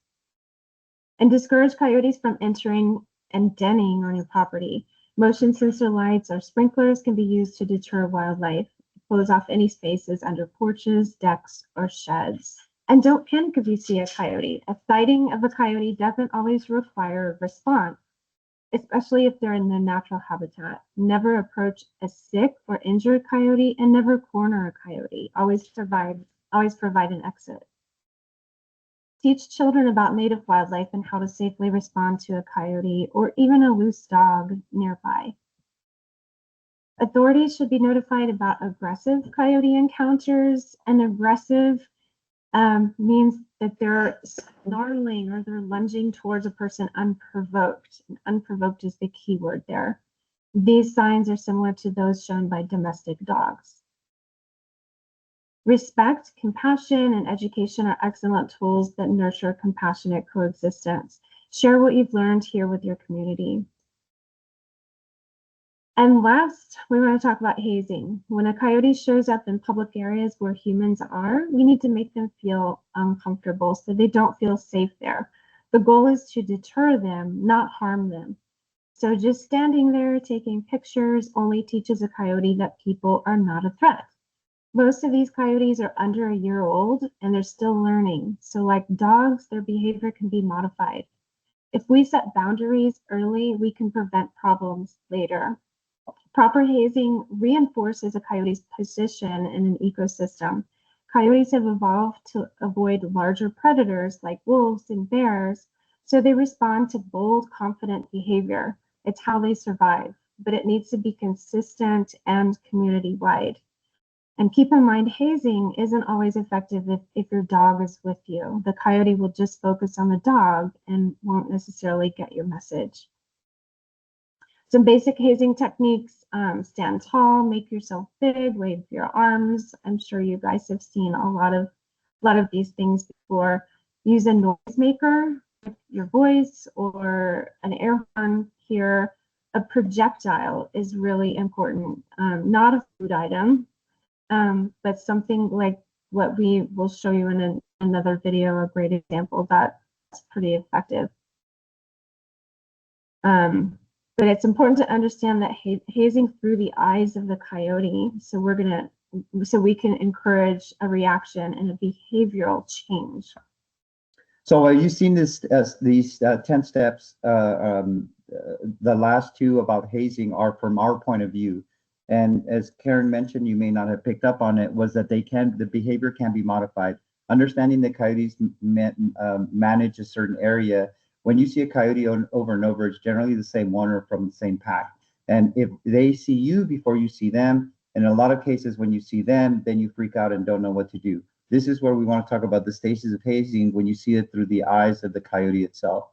And discourage coyotes from entering and denning on your property. Motion sensor lights or sprinklers can be used to deter wildlife. Close off any spaces under porches, decks, or sheds. And don't panic if you see a coyote. A sighting of a coyote doesn't always require a response, especially if they're in their natural habitat. Never approach a sick or injured coyote, and never corner a coyote. Always provide an exit. Teach children about native wildlife and how to safely respond to a coyote or even a loose dog nearby. Authorities should be notified about aggressive coyote encounters. And aggressive means that they're snarling or they're lunging towards a person unprovoked. And unprovoked is the key word there. These signs are similar to those shown by domestic dogs. Respect, compassion, and education are excellent tools that nurture compassionate coexistence. Share what you've learned here with your community. And last, we want to talk about hazing. When a coyote shows up in public areas where humans are, we need to make them feel uncomfortable so they don't feel safe there. The goal is to deter them, not harm them. So just standing there taking pictures only teaches a coyote that people are not a threat. Most of these coyotes are under a year old and they're still learning. So like dogs, their behavior can be modified. If we set boundaries early, we can prevent problems later. Proper hazing reinforces a coyote's position in an ecosystem. Coyotes have evolved to avoid larger predators like wolves and bears, so they respond to bold, confident behavior. It's how they survive, but it needs to be consistent and community-wide. And keep in mind, hazing isn't always effective if your dog is with you. The coyote will just focus on the dog and won't necessarily get your message. Some basic hazing techniques: stand tall, make yourself big, wave your arms. I'm sure you guys have seen a lot of these things before. Use a noisemaker with your voice or an air horn here. A projectile is really important, not a food item, but something like what we will show you in another video, a great example that's pretty effective. But it's important to understand that hazing through the eyes of the coyote, so we can encourage a reaction and a behavioral change. So you've seen these 10 steps. The last two about hazing are from our point of view. And as Karen mentioned, you may not have picked up on it, was that the behavior can be modified. Understanding that coyotes manage a certain area. When you see a coyote over and over, it's generally the same one or from the same pack. And if they see you before you see them, in a lot of cases, when you see them, then you freak out and don't know what to do. This is where we want to talk about the stages of hazing when you see it through the eyes of the coyote itself.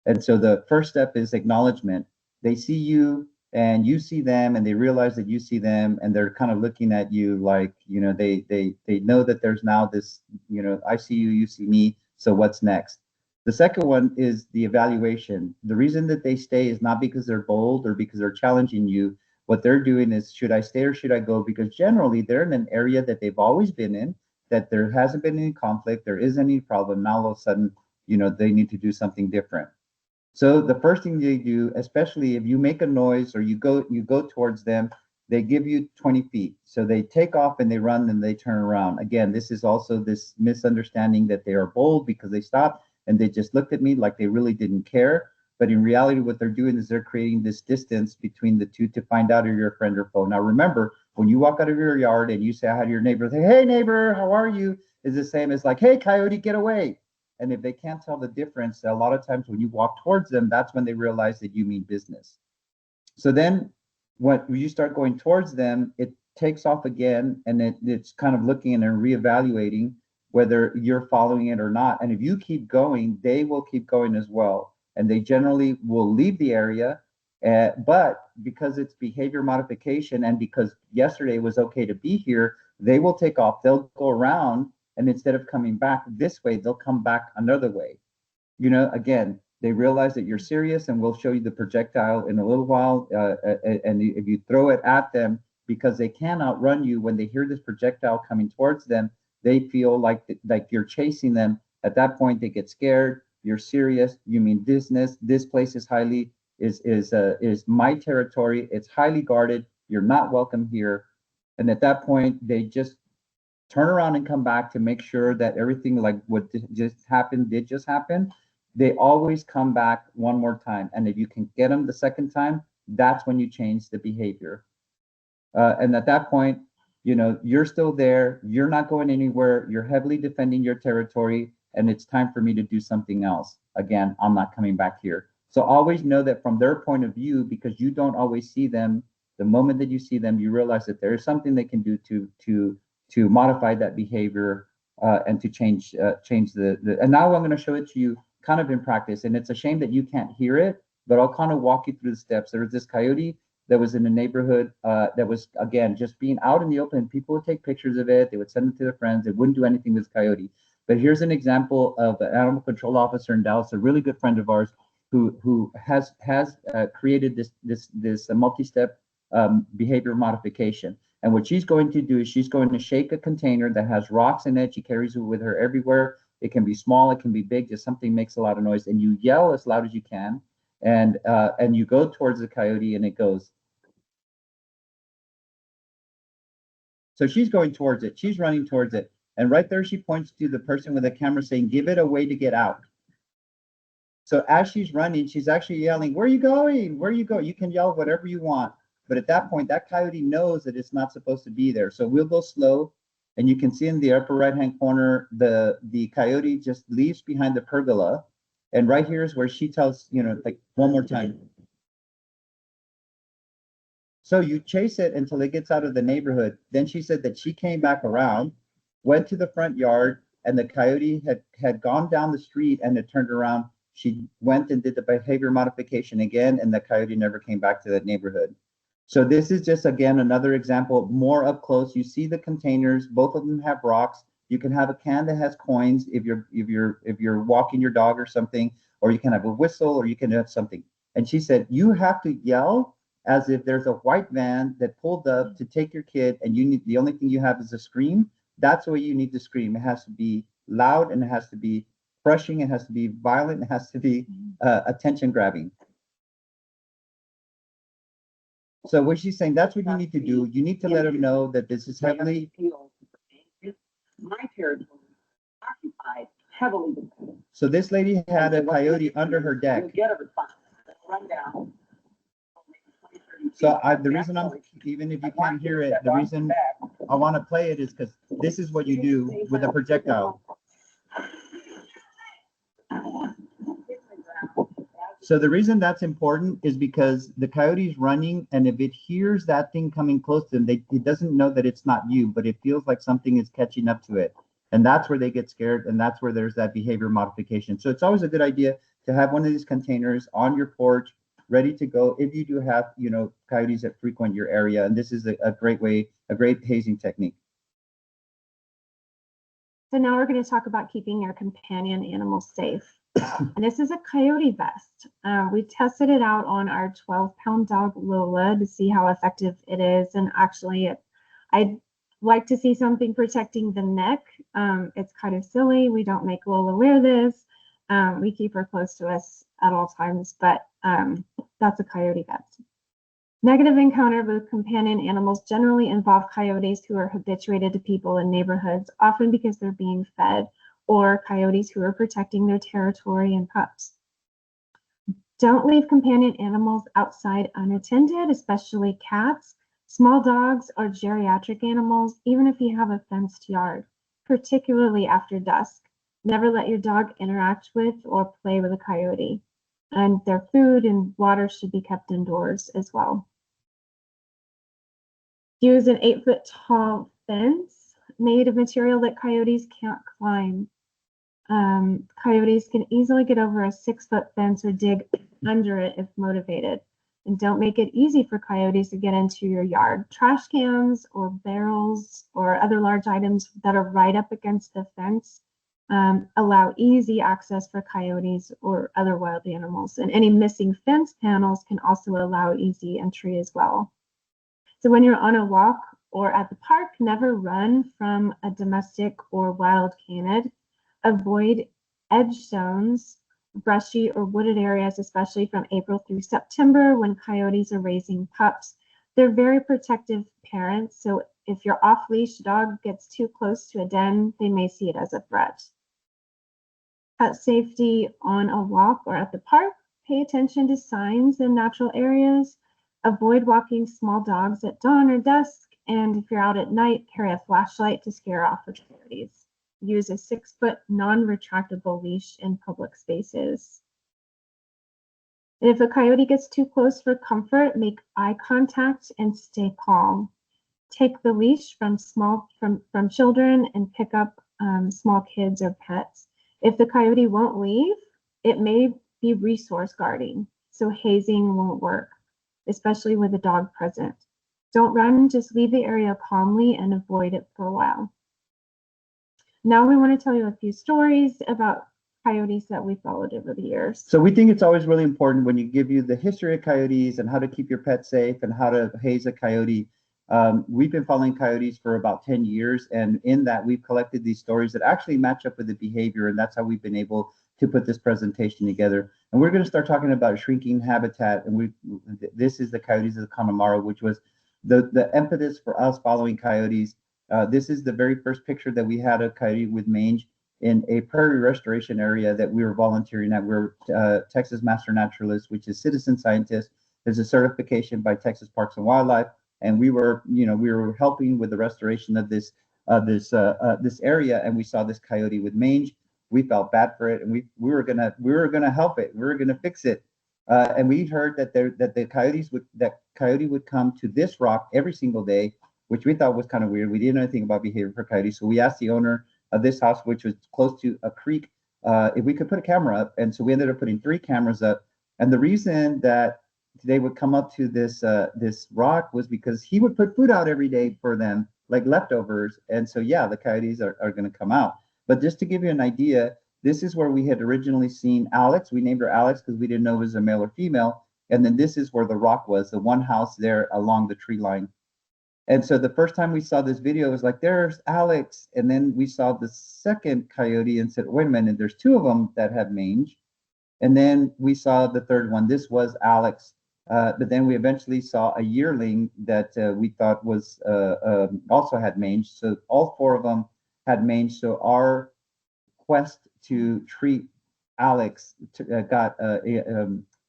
And so the first step is acknowledgement. They see you and you see them, and they realize that you see them, and they're kind of looking at you like, they know that there's now this, I see you, you see me, so what's next? The second one is the evaluation. The reason that they stay is not because they're bold or because they're challenging you. What they're doing is, should I stay or should I go? Because generally they're in an area that they've always been in, that there hasn't been any conflict, there isn't any problem. Now all of a sudden, they need to do something different. So the first thing they do, especially if you make a noise or you go towards them, they give you 20 feet. So they take off and they run and they turn around. Again, this is also this misunderstanding that they are bold because they stopped and they just looked at me like they really didn't care. But in reality, what they're doing is they're creating this distance between the two to find out if you're a friend or foe. Now remember, when you walk out of your yard and you say hi to your neighbor, say, "Hey neighbor, how are you?" is the same as like, "Hey coyote, get away." And if they can't tell the difference, a lot of times when you walk towards them, that's when they realize that you mean business. So then when you start going towards them, it takes off again and it's kind of looking and reevaluating whether you're following it or not. And if you keep going, they will keep going as well. And they generally will leave the area. But because it's behavior modification and because yesterday was okay to be here, they will take off. They'll go around and instead of coming back this way, they'll come back another way. Again, they realize that you're serious, and we'll show you the projectile in a little while. And if you throw it at them, because they can outrun you, when they hear this projectile coming towards them, they feel like you're chasing them. At that point, they get scared. You're serious. You mean business. This place is highly is my territory. It's highly guarded. You're not welcome here. And at that point, they just turn around and come back to make sure that everything like what just happened did just happen. They always come back one more time. And if you can get them the second time, that's when you change the behavior. And at that point, you're still there. You're not going anywhere. You're heavily defending your territory, and it's time for me to do something else. Again, I'm not coming back here. So always know that from their point of view, because you don't always see them, the moment that you see them, you realize that there is something they can do to modify that behavior and to change the. And now I'm going to show it to you kind of in practice. And it's a shame that you can't hear it, but I'll kind of walk you through the steps. There was this coyote that was in a neighborhood that was, again, just being out in the open. People would take pictures of it. They would send it to their friends. They wouldn't do anything with this coyote. But here's an example of an animal control officer in Dallas, a really good friend of ours, who has created this multi-step behavior modification. And what she's going to do is she's going to shake a container that has rocks in it. She carries it with her everywhere. It can be small, it can be big, just something makes a lot of noise. And you yell as loud as you can. And you go towards the coyote and it goes. So she's going towards it. She's running towards it. And right there, she points to the person with the camera saying, "Give it a way to get out." So as she's running, she's actually yelling, "Where are you going? Where are you going?" You can yell whatever you want. But at that point, that coyote knows that it's not supposed to be there. So we'll go slow. And you can see in the upper right-hand corner, the coyote just leaves behind the pergola. And right here is where she tells, like one more time. So you chase it until it gets out of the neighborhood. Then she said that she came back around, went to the front yard, and the coyote had gone down the street and had turned around. She went and did the behavior modification again, and the coyote never came back to that neighborhood. So this is just, again, another example, more up close. You see the containers, both of them have rocks. You can have a can that has coins if you're walking your dog or something, or you can have a whistle, or you can have something. And she said, you have to yell as if there's a white van that pulled up to take your kid, and the only thing you have is a scream. That's the way you need to scream. It has to be loud, and it has to be crushing. It has to be violent. It has to be attention grabbing. So what she's saying, that's what you need to do. You need to let them know that this is heavily. My territory occupied heavily. So this lady had a coyote under her deck. You'll get a response. Run down. So the reason even if you can't hear it, the reason I want to play it is because this is what you do with a projectile. So the reason that's important is because the coyote's running, and if it hears that thing coming close to them, it doesn't know that it's not you, but it feels like something is catching up to it. And that's where they get scared, and that's where there's that behavior modification. So it's always a good idea to have one of these containers on your porch, ready to go if you do have, coyotes that frequent your area. And this is a great way, a great hazing technique. So now we're going to talk about keeping your companion animals safe. And this is a coyote vest. We tested it out on our 12-pound dog Lola to see how effective it is. And actually, I'd like to see something protecting the neck. It's kind of silly. We don't make Lola wear this, We keep her close to us at all times, but that's a coyote vet. Negative encounter with companion animals generally involve coyotes who are habituated to people in neighborhoods, often because they're being fed, or coyotes who are protecting their territory and pups. Don't leave companion animals outside unattended, especially cats, small dogs, or geriatric animals, even if you have a fenced yard, particularly after dusk. Never let your dog interact with or play with a coyote. And their food and water should be kept indoors as well. Use an 8-foot tall fence made of material that coyotes can't climb. Coyotes can easily get over a 6-foot fence or dig under it if motivated. And don't make it easy for coyotes to get into your yard. Trash cans or barrels or other large items that are right up against the fence allow easy access for coyotes or other wild animals. And any missing fence panels can also allow easy entry as well. So when you're on a walk or at the park, never run from a domestic or wild canid. Avoid edge zones, brushy or wooded areas, especially from April through September when coyotes are raising pups. They're very protective parents, so if your off-leash dog gets too close to a den, they may see it as a threat. Pet safety on a walk or at the park, pay attention to signs in natural areas. Avoid walking small dogs at dawn or dusk, and if you're out at night, carry a flashlight to scare off the coyotes. Use a 6-foot non-retractable leash in public spaces. And if a coyote gets too close for comfort, make eye contact and stay calm. Take the leash from children and pick up small kids or pets. If the coyote won't leave, it may be resource guarding, so hazing won't work, especially with a dog present. Don't run, just leave the area calmly and avoid it for a while. Now we want to tell you a few stories about coyotes that we followed over the years. So we think it's always really important when you give you the history of coyotes and how to keep your pet safe and how to haze a coyote. We've been following coyotes for about 10 years, and in that we've collected these stories that actually match up with the behavior, and that's how we've been able to put this presentation together. And we're going to start talking about shrinking habitat, and this is the coyotes of the Connemara, which was the impetus for us following coyotes. This is the very first picture that we had of coyote with mange in a prairie restoration area that we were volunteering at. We're Texas Master Naturalist, which is citizen scientist. There's a certification by Texas Parks and Wildlife, and we were helping with the restoration of this area, and we saw this coyote with mange. We felt bad for it, and we were gonna help it. We were gonna fix it, and we heard that coyote would come to this rock every single day, which we thought was kind of weird. We didn't know anything about behavior for coyotes, so we asked the owner of this house, which was close to a creek, if we could put a camera up. And so we ended up putting 3 cameras up. And the reason that they would come up to this rock was because he would put food out every day for them, like leftovers. And so, yeah, the coyotes are going to come out. But just to give you an idea, this is where we had originally seen Alex. We named her Alex because we didn't know it was a male or female. And then this is where the rock was, the one house there along the tree line. And so the first time we saw this video, it was like, there's Alex. And then we saw the second coyote and said, wait a minute, there's 2 of them that have mange. And then we saw the third one. This was Alex. But then we eventually saw a yearling that we thought was also had mange. So all 4 of them had mange. So our quest to treat Alex got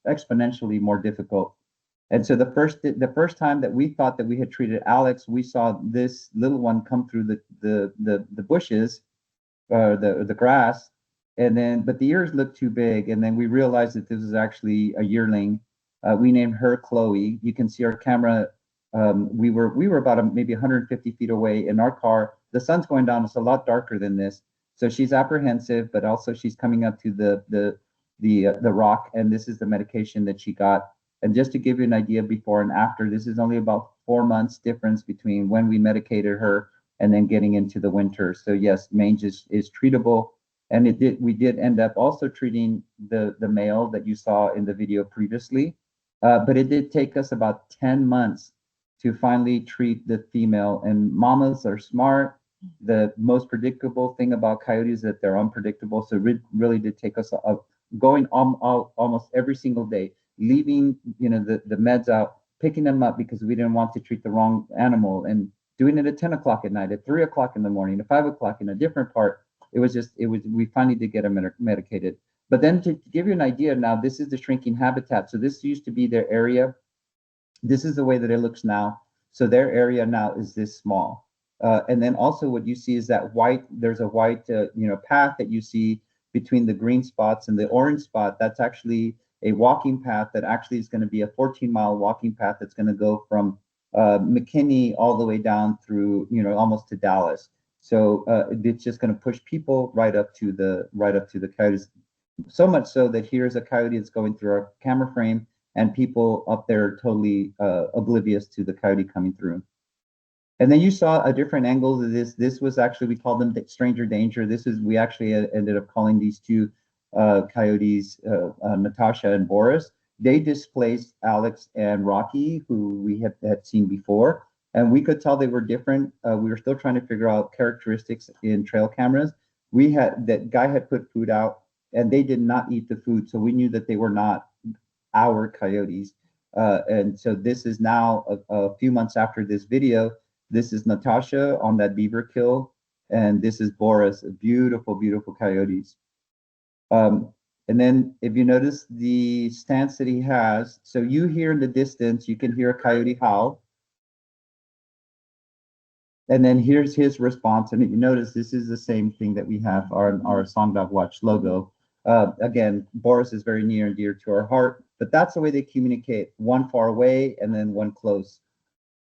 exponentially more difficult. And so the first time that we thought that we had treated Alex, we saw this little one come through the bushes, the grass, but the ears looked too big, and then we realized that this is actually a yearling. We named her Chloe. You can see our camera. We were about maybe 150 feet away in our car. The sun's going down. It's a lot darker than this, so she's apprehensive, but also she's coming up to the rock, and this is the medication that she got. And just to give you an idea before and after, this is only about 4 months difference between when we medicated her and then getting into the winter. So yes, mange is treatable. And we did end up also treating the male that you saw in the video previously. But it did take us about 10 months to finally treat the female. And mamas are smart. The most predictable thing about coyotes is that they're unpredictable. So it really did take us going almost every single day, leaving the meds out, picking them up because we didn't want to treat the wrong animal, and doing it at 10 o'clock at night, at 3 o'clock in the morning, at 5 o'clock in a different part. We finally did get them medicated. But then to give you an idea, now this is the shrinking habitat. So this used to be their area. This is the way that it looks now. So their area now is this small. And then also what you see is that there's a white, path that you see between the green spots and the orange spot. That's actually a walking path that actually is going to be a 14-mile walking path that's going to go from McKinney all the way down through, almost to Dallas. So it's just going to push people right up to the coyotes. So much so that here's a coyote that's going through our camera frame, and people up there totally oblivious to the coyote coming through. And then you saw a different angle of this. This was actually, we called them stranger danger. We actually ended up calling these two coyotes, Natasha and Boris. They displaced Alex and Rocky, who we had seen before. And we could tell they were different. We were still trying to figure out characteristics in trail cameras. That guy had put food out, and they did not eat the food. So we knew that they were not our coyotes. And so this is now a few months after this video. This is Natasha on that beaver kill, and this is Boris, beautiful, beautiful coyotes. And then if you notice the stance that he has, so you hear in the distance, you can hear a coyote howl. And then here's his response. And you notice this is the same thing that we have our Song Dog Watch logo. Again, Boris is very near and dear to our heart, but that's the way they communicate, one far away and then one close.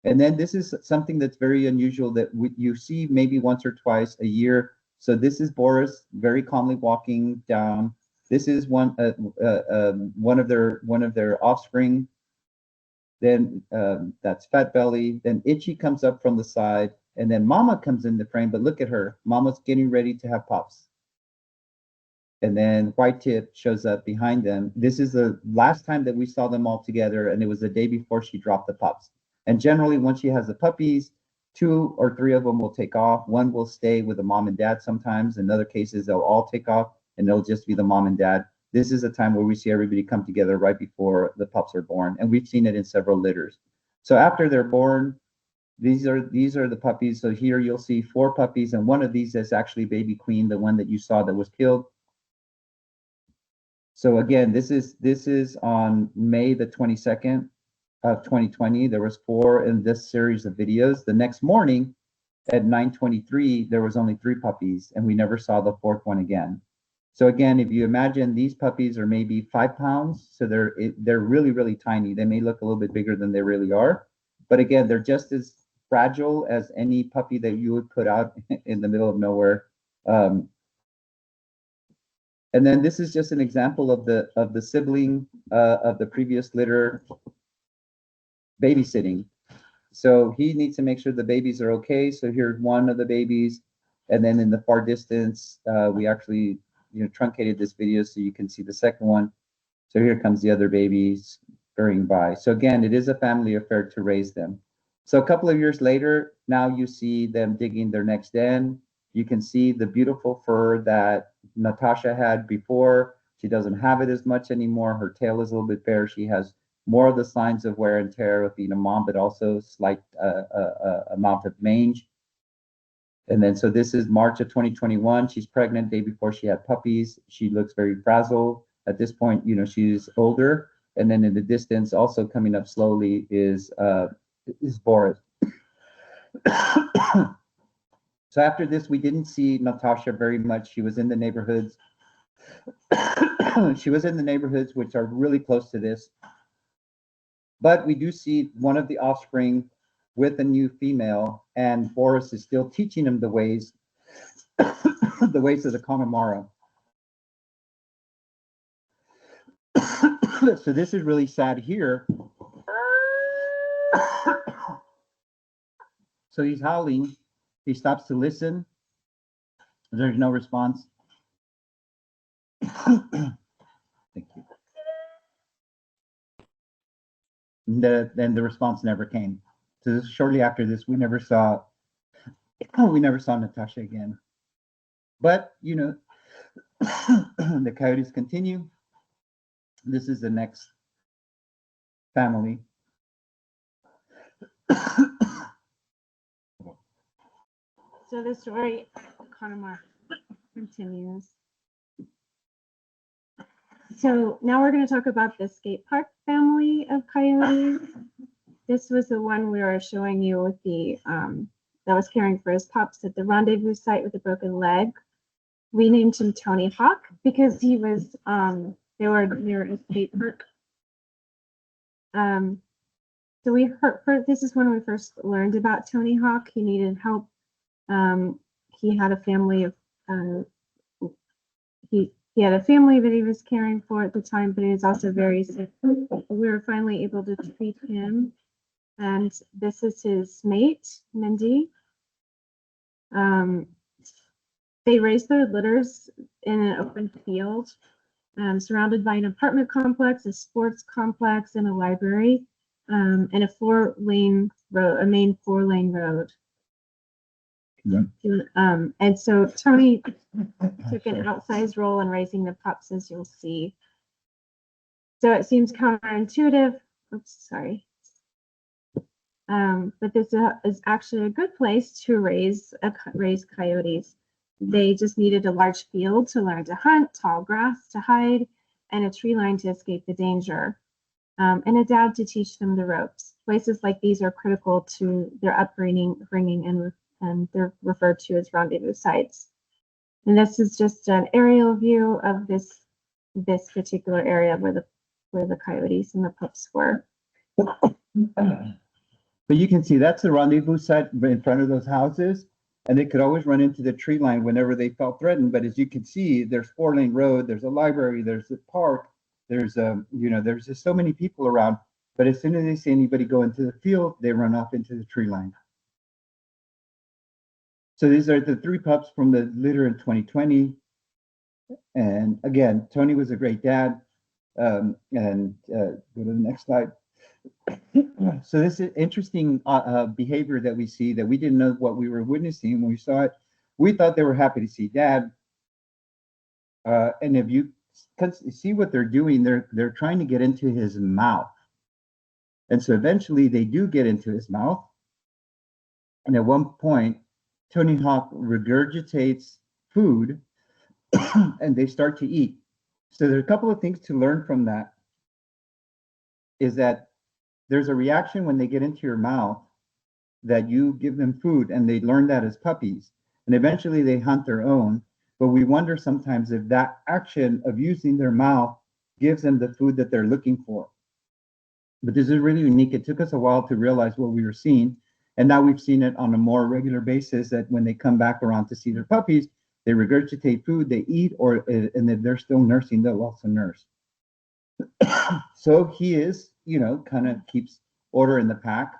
And then this is something that's very unusual that you see maybe once or twice a year. So this is Boris very calmly walking down. This is one of their offspring. Then that's Fat Belly. Then Itchy comes up from the side, and then Mama comes in the frame. But look at her, Mama's getting ready to have pups. And then White Tip shows up behind them. This is the last time that we saw them all together, and it was the day before she dropped the pups. And generally, once she has the puppies, 2 or 3 of them will take off. One will stay with the mom and dad sometimes. In other cases, they'll all take off, and they'll just be the mom and dad. This is a time where we see everybody come together right before the pups are born, and we've seen it in several litters. So after they're born, these are the puppies. So here you'll see 4 puppies, and one of these is actually baby Queen, the one that you saw that was killed. So again, this is on May the 22nd of 2020. There was 4 in this series of videos. The next morning at 9:23, there was only 3 puppies, and we never saw the 4th one again. So again, if you imagine these puppies are maybe 5 pounds, so they're really, really tiny. They may look a little bit bigger than they really are, but again, they're just as fragile as any puppy that you would put out in the middle of nowhere. And then this is just an example of the sibling of the previous litter babysitting. So he needs to make sure the babies are okay. So here's one of the babies, and then in the far distance, we actually truncated this video so you can see the second one. So here comes the other babies scurrying by. So again, it is a family affair to raise them. So a couple of years later, now you see them digging their next den. You can see the beautiful fur that Natasha had before. She doesn't have it as much anymore. Her tail is a little bit bare. She has more of the signs of wear and tear of being a mom, but also slight amount of mange. And then, so this is March of 2021. She's pregnant day before she had puppies. She looks very frazzled. At this point, she's older. And then in the distance, also coming up slowly is Boris. So after this, we didn't see Natasha very much. She was in the neighborhoods. She was in the neighborhoods which are really close to this. But we do see one of the offspring with a new female, and Boris is still teaching him the ways, the ways of the Connemara. So this is really sad here. So he's howling. He stops to listen. There's no response. Thank you. Then the response never came. So shortly after this, we never saw we never saw Natasha again. But, you know, the Coyotes continue. This is the next family. So the story kind of continues. So now we're going to talk about the skate park family of coyotes. This was the one we were showing you with the that was caring for his pups at the rendezvous site with a broken leg. We named him Tony Hawk because he was they were near a skate park. So we heard this is when we first learned about Tony Hawk. He needed help. He had a family of he had a family that he was caring for at the time, but he was also very sick. We were finally able to treat him, and this is his mate, Mindy. They raised their litters in an open field, surrounded by an apartment complex, a sports complex, and a library, and a main 4-lane road. Yeah. And so Tony took an outsized role in raising the pups, as you'll see. So it seems counterintuitive. Oops, sorry. But this is actually a good place to raise coyotes. They just needed a large field to learn to hunt, tall grass to hide, and a tree line to escape the danger, and a dad to teach them the ropes. Places like these are critical to their upbringing, and they're referred to as rendezvous sites. And this is just an aerial view of this particular area where the coyotes and the pups were. But you can see that's the rendezvous site in front of those houses, and they could always run into the tree line whenever they felt threatened. But as you can see, there's 4-lane road, there's a library, there's a park, there's there's just so many people around. But as soon as they see anybody go into the field, they run off into the tree line. So these are the 3 pups from the litter in 2020. And again, Tony was a great dad. Go to the next slide. So this is interesting behavior that we see that we didn't know what we were witnessing when we saw it. We thought they were happy to see dad. And if you see what they're doing, they're trying to get into his mouth. And so eventually they do get into his mouth. And at one point, Tony Hawk regurgitates food and they start to eat. So there's a couple of things to learn from that. Is that there's a reaction when they get into your mouth that you give them food, and they learn that as puppies. And eventually they hunt their own. But we wonder sometimes if that action of using their mouth gives them the food that they're looking for. But this is really unique. It took us a while to realize what we were seeing. And now we've seen it on a more regular basis that when they come back around to see their puppies, they regurgitate food, they eat, and if they're still nursing, they'll also nurse. So he is, kind of keeps order in the pack.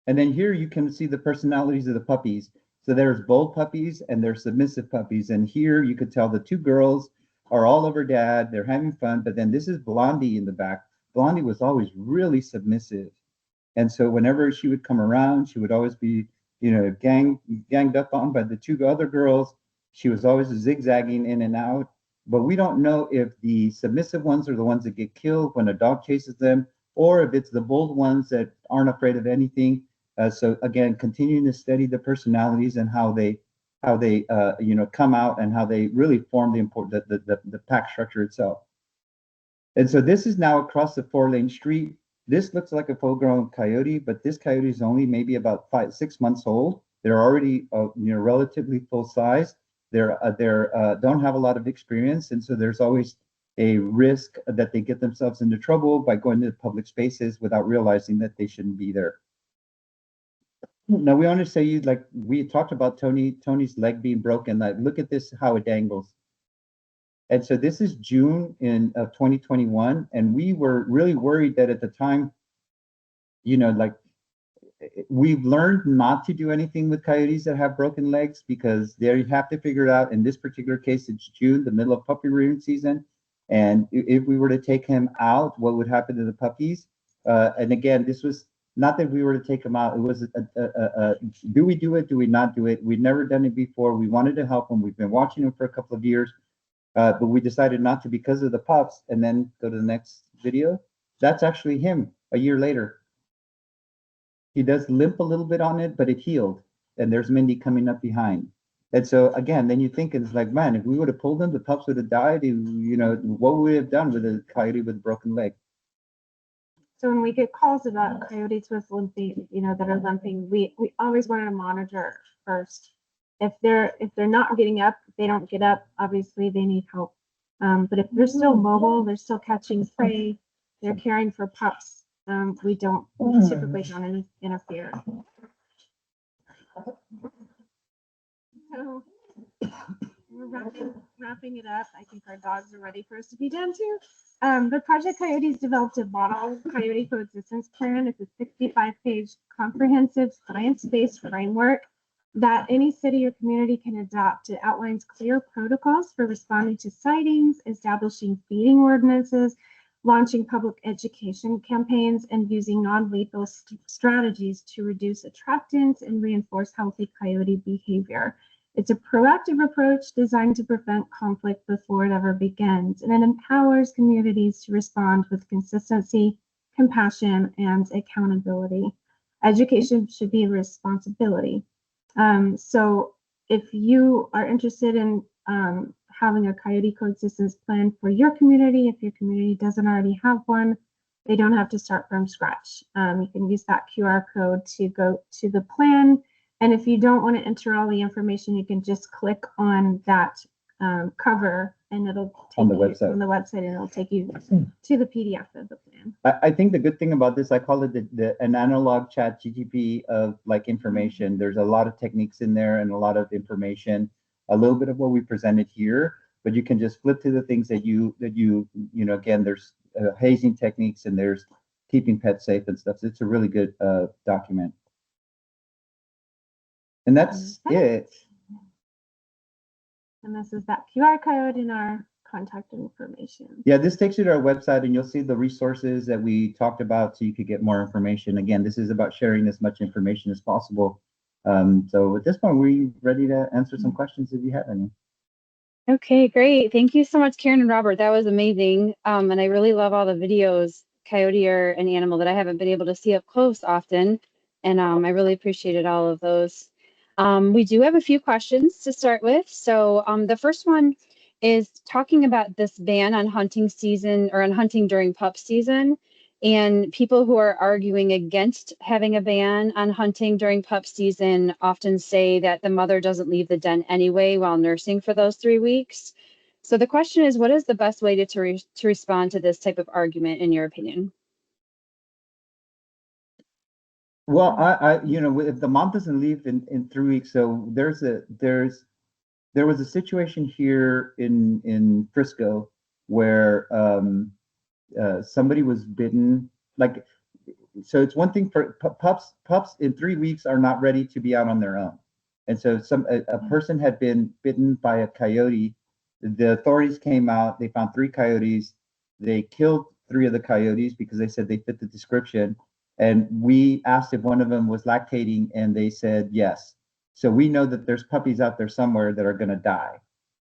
And then here you can see the personalities of the puppies. So there's bold puppies and there's submissive puppies. And here you could tell the 2 girls are all over dad. They're having fun. But then this is Blondie in the back. Blondie was always really submissive. And so whenever she would come around, she would always be, ganged up on by the 2 other girls. She was always zigzagging in and out. But we don't know if the submissive ones are the ones that get killed when a dog chases them, or if it's the bold ones that aren't afraid of anything. So again, continuing to study the personalities and how they come out and how they really form the pack structure itself. And so this is now across the 4-lane street. This looks like a full-grown coyote, but this coyote is only maybe about 6 months old. They're already relatively full size. They're don't have a lot of experience, and so there's always a risk that they get themselves into trouble by going to public spaces without realizing that they shouldn't be there. Now we want to say like we talked about Tony's leg being broken. Like look at this, how it dangles. And so this is June of 2021, and we were really worried that at the time, we've learned not to do anything with coyotes that have broken legs because they have to figure it out. In this particular case, it's June, the middle of puppy rearing season. And if we were to take him out, what would happen to the puppies? And again, this was not that we were to take them out. It was do we do it? Do we not do it? We'd never done it before. We wanted to help them. We've been watching them for a couple of years, but we decided not to because of the pups. And then go to the next video. That's actually him a year later. He does limp a little bit on it, but it healed. And there's Mindy coming up behind. And so again, then you think it's like, man, if we would have pulled them, the pups would have died. What would we have done with a coyote with a broken leg? So when we get calls about coyotes with limping, that are limping, we always want to monitor first. If they're not getting up, if they don't get up, obviously they need help. But if they're still mobile, they're still catching prey, they're caring for pups, we typically don't interfere. So we're wrapping it up. I think our dogs are ready for us to be done too. The Project Coyotes developed a model coyote coexistence plan. It's a 65-page comprehensive science-based framework that any city or community can adopt. It outlines clear protocols for responding to sightings, establishing feeding ordinances, launching public education campaigns, and using non-lethal strategies to reduce attractants and reinforce healthy coyote behavior. It's a proactive approach designed to prevent conflict before it ever begins, and it empowers communities to respond with consistency, compassion, and accountability. Education should be a responsibility. So if you are interested in having a coyote coexistence plan for your community, if your community doesn't already have one, they don't have to start from scratch. You can use that QR code to go to the plan. And if you don't want to enter all the information, you can just click on that cover and it'll take On the you website. on the website and it'll take you to the PDF of the plan. I think the good thing about this, I call it an analog chat GTP of like information. There's a lot of techniques in there and a lot of information, a little bit of what we presented here, but you can just flip to the things that again, there's hazing techniques and there's keeping pets safe and stuff. So it's a really good document. And that's it. And this is that QR code in our contact information. Yeah, this takes you to our website and you'll see the resources that we talked about so you could get more information. Again, this is about sharing as much information as possible. So at this point, we're ready to answer some questions if you have any. Okay, great. Thank you so much, Karen and Robert. That was amazing. And I really love all the videos. Coyote are an animal that I haven't been able to see up close often. And I really appreciated all of those. We do have a few questions to start with. So the first one is talking about this ban on hunting season or on hunting during pup season. And people who are arguing against having a ban on hunting during pup season often say that the mother doesn't leave the den anyway while nursing for those 3 weeks. So the question is, what is the best way to respond to this type of argument, in your opinion? Well, if the mom doesn't leave in 3 weeks, so there was a situation here in Frisco where somebody was bitten. Like, so it's one thing for pups in 3 weeks are not ready to be out on their own, and so a person had been bitten by a coyote. The authorities came out. They found 3 coyotes. They killed 3 of the coyotes because they said they fit the description. And we asked if one of them was lactating, and they said yes. So we know that there's puppies out there somewhere that are going to die.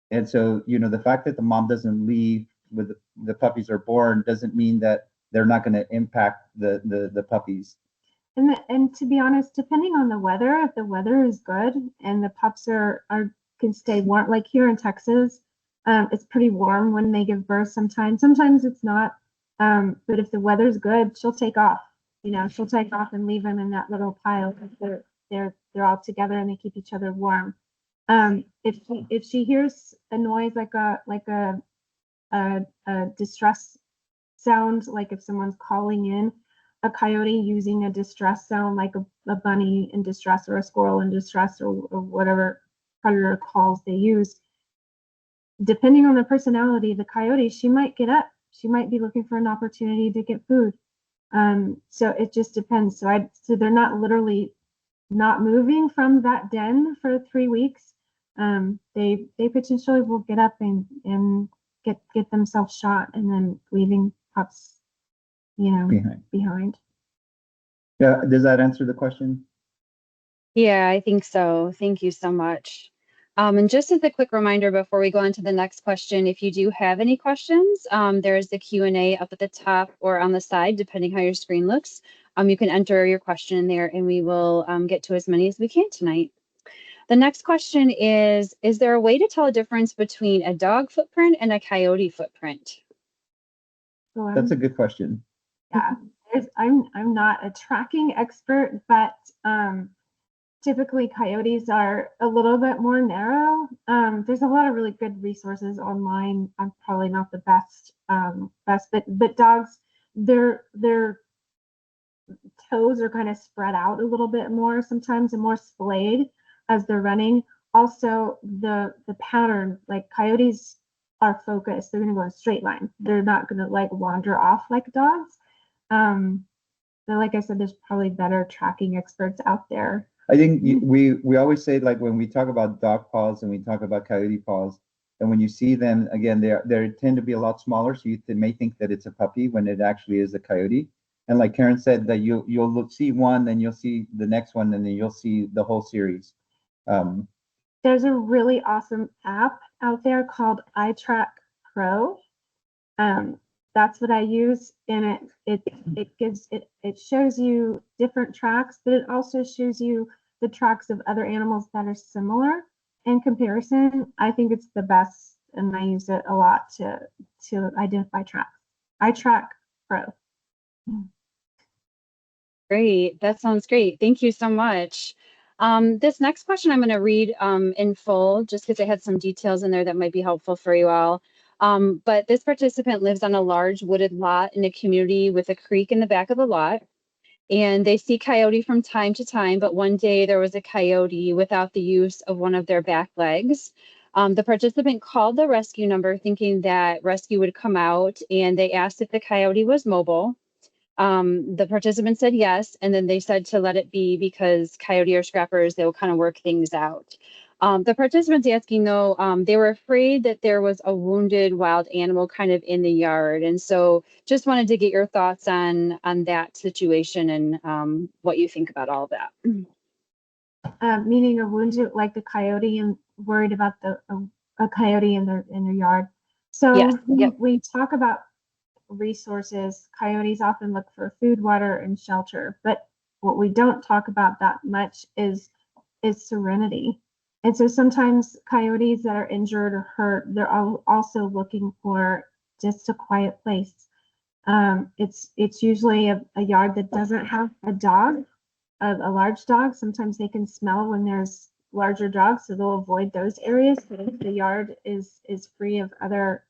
And so, the fact that the mom doesn't leave when the puppies are born doesn't mean that they're not going to impact the puppies. And to be honest, depending on the weather, if the weather is good and the pups can stay warm, like here in Texas, it's pretty warm when they give birth sometimes. Sometimes it's not. But if the weather's good, she'll take off. She'll take off and leave them in that little pile. They're all together and they keep each other warm. If she hears a noise like a distress sound, like if someone's calling in, a coyote using a distress sound, like a bunny in distress or a squirrel in distress or whatever predator calls they use, depending on the personality of the coyote, she might get up. She might be looking for an opportunity to get food. So it just depends. So they're not literally not moving from that den for 3 weeks. They potentially will get up and get themselves shot and then leaving pups, behind. Yeah, does that answer the question? Yeah, I think so. Thank you so much. And just as a quick reminder before we go on to the next question, if you do have any questions, there's the Q&A up at the top or on the side, depending how your screen looks. You can enter your question in there and we will get to as many as we can tonight. The next question is there a way to tell a difference between a dog footprint and a coyote footprint? So That's a good question. yeah, I'm not a tracking expert, but typically coyotes are a little bit more narrow. There's a lot of really good resources online. I'm probably not the best, but dogs, their toes are kind of spread out a little bit more sometimes and more splayed as they're running. Also, the pattern, like coyotes are focused. They're going to go in a straight line. They're not going to like wander off like dogs. So like I said, there's probably better tracking experts out there. I think we always say, like, when we talk about dog paws and we talk about coyote paws, and when you see them again, they tend to be a lot smaller, so you may think that it's a puppy when it actually is a coyote. And like Karen said, that you'll see one, then you'll see the next one, and then you'll see the whole series. There's a really awesome app out there called iTrack Pro. That's what I use, and it shows you different tracks, but it also shows you the tracks of other animals that are similar in comparison. I think it's the best, and I use it a lot to identify tracks. iTrack Pro. Great. That sounds great. Thank you so much. This next question I'm going to read in full just because I had some details in there that might be helpful for you all. But this participant lives on a large wooded lot in a community with a creek in the back of the lot. And they see coyote from time to time, but one day there was a coyote without the use of one of their back legs. The participant called the rescue number thinking that rescue would come out, and they asked if the coyote was mobile. The participant said yes, and then they said to let it be because coyote are scrappers, they'll kind of work things out. The participants asking though, they were afraid that there was a wounded wild animal kind of in the yard. And so just wanted to get your thoughts on that situation and what you think about all of that. Meaning a wounded, like the coyote, and worried about a coyote in their yard. So Yes, yep. we talk about resources. Coyotes often look for food, water, and shelter. But what we don't talk about that much is serenity. And so sometimes coyotes that are injured or hurt, they're also looking for just a quiet place. It's usually a yard that doesn't have a dog, a large dog. Sometimes they can smell when there's larger dogs, so they'll avoid those areas. But if the yard is free of other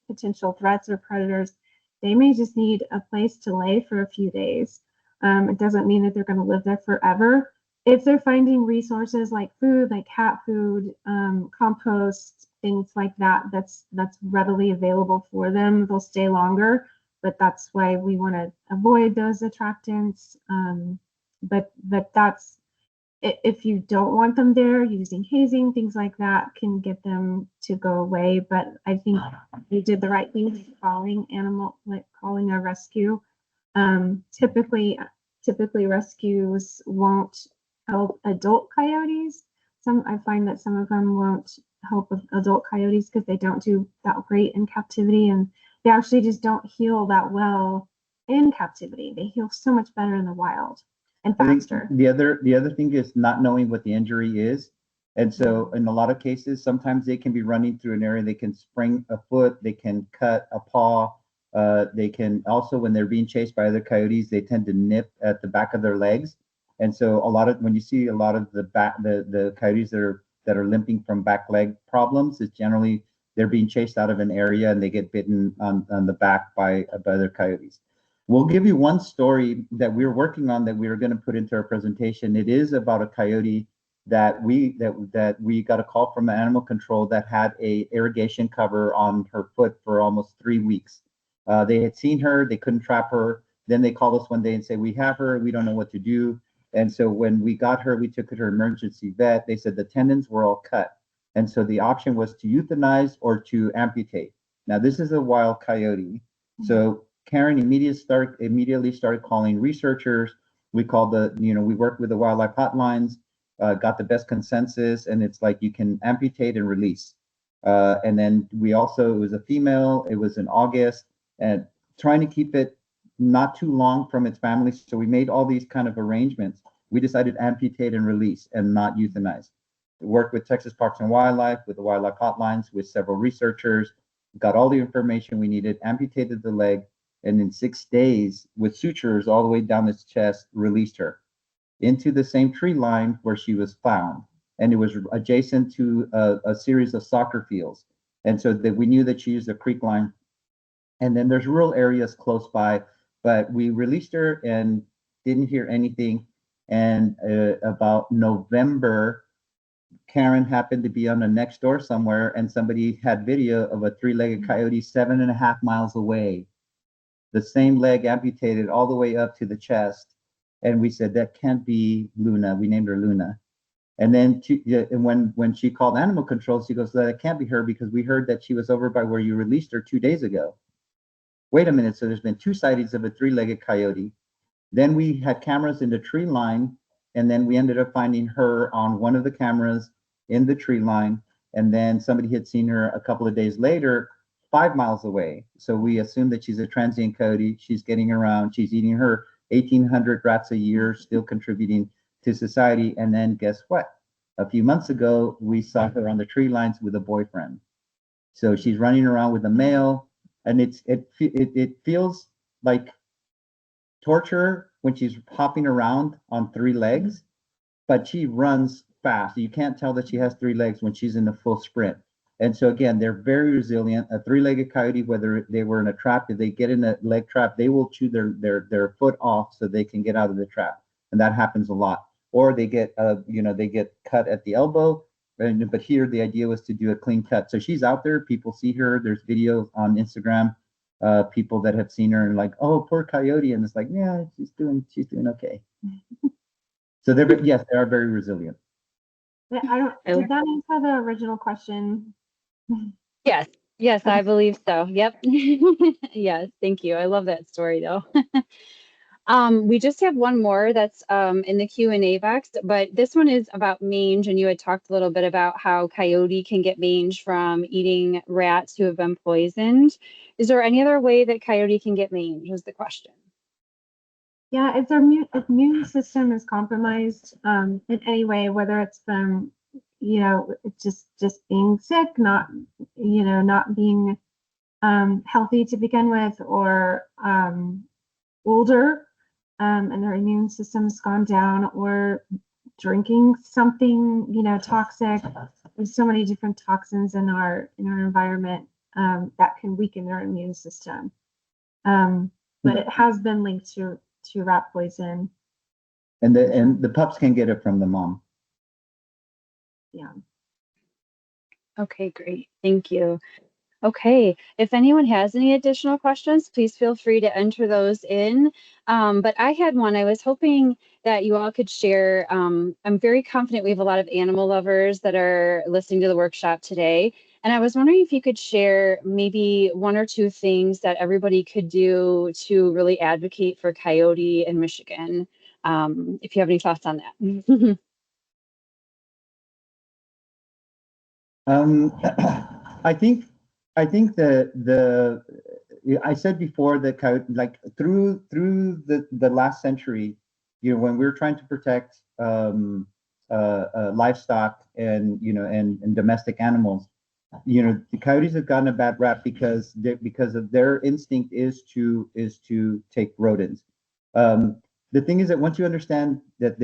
potential threats or predators, they may just need a place to lay for a few days. It doesn't mean that they're going to live there forever. If they're finding resources like food, like cat food, compost, things like that, that's readily available for them, they'll stay longer. But that's why we want to avoid those attractants. But that's, if you don't want them there, using hazing, things like that can get them to go away. But I think you did the right thing, calling a rescue. Typically rescues won't help adult coyotes. I find that some of them won't help with adult coyotes because they don't do that great in captivity, and they actually just don't heal that well in captivity. They heal so much better in the wild and faster. The other thing is not knowing what the injury is. And so in a lot of cases, sometimes they can be running through an area, they can sprain a foot, they can cut a paw. They can also, when they're being chased by other coyotes, they tend to nip at the back of their legs. And so when you see a lot of the coyotes that are limping from back leg problems, it's generally they're being chased out of an area and they get bitten on the back by other coyotes. We'll give you one story that we're working on that we are going to put into our presentation. It is about a coyote that we got a call from animal control that had a irrigation cover on her foot for almost 3 weeks. They had seen her, they couldn't trap her. Then they called us one day and say, we have her, we don't know what to do. And so when we got her, we took her to emergency vet. They said the tendons were all cut. And so the option was to euthanize or to amputate. Now, this is a wild coyote. So Karen immediately started calling researchers. We called we worked with the wildlife hotlines, got the best consensus, and it's like you can amputate and release. And then it was a female, it was in August, and trying to keep it not too long from its family. So we made all these kind of arrangements. We decided to amputate and release and not euthanize. We worked with Texas Parks and Wildlife, with the wildlife hotlines, with several researchers, got all the information we needed, amputated the leg, and in 6 days, with sutures all the way down its chest, released her into the same tree line where she was found. And it was adjacent to a series of soccer fields. And so that we knew that she used a creek line. And then there's rural areas close by, but we released her and didn't hear anything. And about November, Karen happened to be on the next door somewhere, and somebody had video of a three-legged coyote 7.5 miles away, the same leg amputated all the way up to the chest. And we said, that can't be Luna. We named her Luna. And then when she called animal control, she goes, that can't be her, because we heard that she was over by where you released her 2 days ago. Wait a minute. So there's been 2 sightings of a three-legged coyote. Then we had cameras in the tree line, and then we ended up finding her on one of the cameras in the tree line. And then somebody had seen her a couple of days later, 5 miles away. So we assume that she's a transient coyote. She's getting around. She's eating her 1,800 rats a year, still contributing to society. And then guess what? A few months ago, we saw her on the tree lines with a boyfriend. So she's running around with a male, and it feels like torture when she's hopping around on 3 legs, but she runs fast. You can't tell that she has 3 legs when she's in the full sprint. And so again, they're very resilient. A three-legged coyote, whether they were in a trap, if they get in a leg trap, they will chew their foot off so they can get out of the trap. And that happens a lot. Or they get they get cut at the elbow. But here the idea was to do a clean cut. So she's out there, people see her, there's videos on Instagram, people that have seen her and like, oh, poor coyote. And it's like, yeah, she's doing okay. So yes, they are very resilient. Did that answer the original question? Yes, yes, I believe so. Yep. Yes, thank you. I love that story though. We just have one more that's in the Q&A box, but this one is about mange, and you had talked a little bit about how coyote can get mange from eating rats who have been poisoned. Is there any other way that coyote can get mange, is the question. Yeah, if their immune system is compromised in any way, whether it's from, just being sick, not being healthy to begin with, or older, and their immune system's gone down, or drinking something, toxic. There's so many different toxins in our environment that can weaken their immune system. But it has been linked to rat poison. And the pups can get it from the mom. Yeah. Okay, great. Thank you. Okay, if anyone has any additional questions, please feel free to enter those in. But I had one. I was hoping that you all could share. I'm very confident we have a lot of animal lovers that are listening to the workshop today. And I was wondering if you could share maybe 1 or 2 things that everybody could do to really advocate for coyote in Michigan. If you have any thoughts on that. I think I said before that like through the last century, when we were trying to protect livestock and and domestic animals, the coyotes have gotten a bad rap because of their instinct is to take rodents. The thing is that once you understand that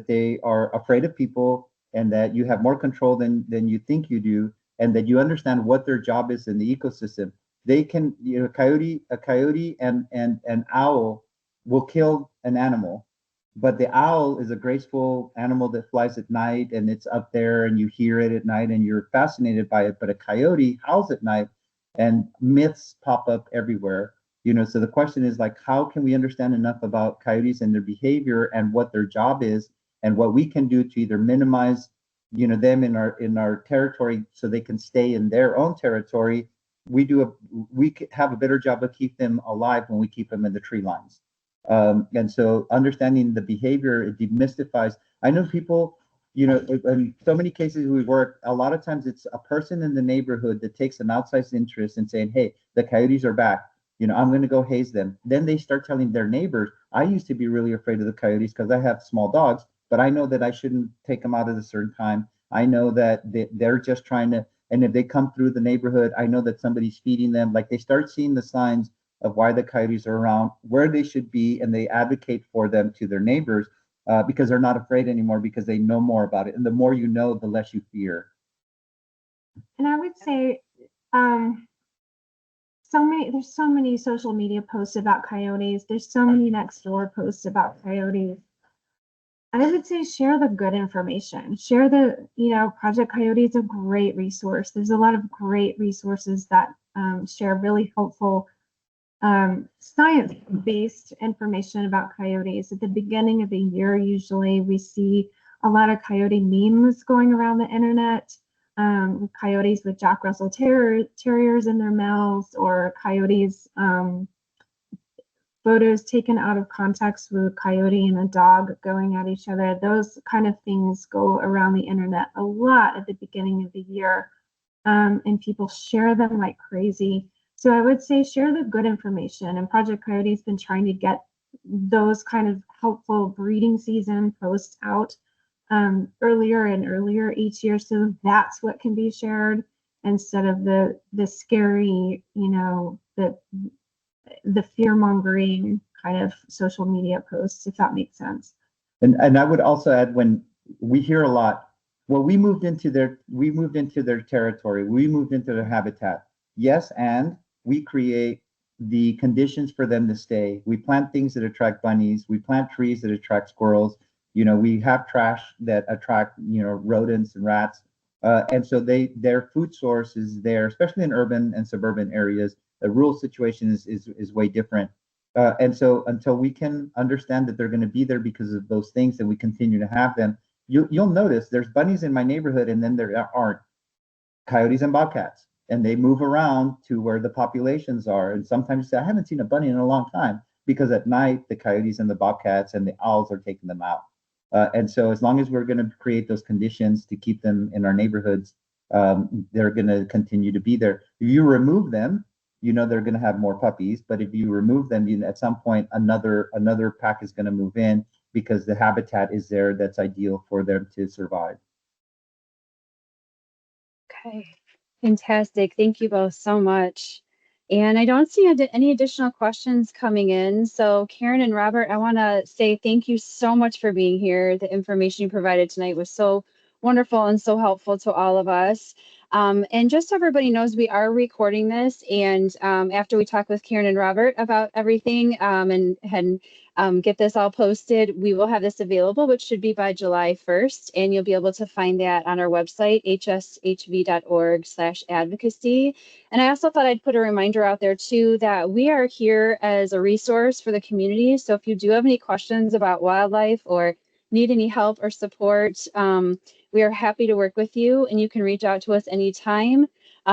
they are afraid of people, and that you have more control than you think you do, and that you understand what their job is in the ecosystem, they can, a coyote and an owl will kill an animal, but the owl is a graceful animal that flies at night, and it's up there and you hear it at night and you're fascinated by it. But a coyote howls at night, and myths pop up everywhere. So the question is, like, how can we understand enough about coyotes and their behavior and what their job is, and what we can do to either minimize them in our territory so they can stay in their own territory. We have a better job of keep them alive when we keep them in the tree lines. And so understanding the behavior, it demystifies. I know people, in so many cases we work, a lot of times it's a person in the neighborhood that takes an outsized interest in saying, hey, the coyotes are back. I'm going to go haze them. Then they start telling their neighbors, I used to be really afraid of the coyotes because I have small dogs, but I know that I shouldn't take them out at a certain time. I know that they're just trying to, and if they come through the neighborhood, I know that somebody's feeding them. Like they start seeing the signs of why the coyotes are around, where they should be, and they advocate for them to their neighbors because they're not afraid anymore because they know more about it. And the more you know, the less you fear. And I would say, there's so many social media posts about coyotes. There's so many next door posts about coyotes. I would say share the good information. Share Project Coyote is a great resource. There's a lot of great resources that share really helpful science-based information about coyotes. At the beginning of the year, usually we see a lot of coyote memes going around the internet. Coyotes with Jack Russell Terriers in their mouths, or coyotes, photos taken out of context with a coyote and a dog going at each other. Those kind of things go around the internet a lot at the beginning of the year, and people share them like crazy. So I would say share the good information, and Project Coyote's been trying to get those kind of helpful breeding season posts out earlier and earlier each year, so that's what can be shared instead of the scary, the fear-mongering kind of social media posts, if that makes sense. And I would also add, when we hear a lot, well, we moved into their territory, we moved into their habitat. Yes, and we create the conditions for them to stay. We plant things that attract bunnies, we plant trees that attract squirrels. We have trash that attract, rodents and rats. And so their food source is there, especially in urban and suburban areas. The rural situation is way different. And so until we can understand that they're going to be there because of those things, and we continue to have them, you'll notice there's bunnies in my neighborhood, and then there aren't coyotes and bobcats, and they move around to where the populations are. And sometimes you say, I haven't seen a bunny in a long time, because at night the coyotes and the bobcats and the owls are taking them out. And so as long as we're going to create those conditions to keep them in our neighborhoods, they're going to continue to be there. If you remove them, they're going to have more puppies. But if you remove them, at some point another pack is going to move in, because the habitat is there that's ideal for them to survive. Okay, fantastic. Thank you both so much. And I don't see any additional questions coming in. So Karen and Robert, I want to say thank you so much for being here. The information you provided tonight was so wonderful and so helpful to all of us. And just so everybody knows, we are recording this. And after we talk with Karen and Robert about everything and get this all posted, we will have this available, which should be by July 1st. And you'll be able to find that on our website, hshv.org/advocacy. And I also thought I'd put a reminder out there too, that we are here as a resource for the community. So if you do have any questions about wildlife or need any help or support, we are happy to work with you, and you can reach out to us anytime.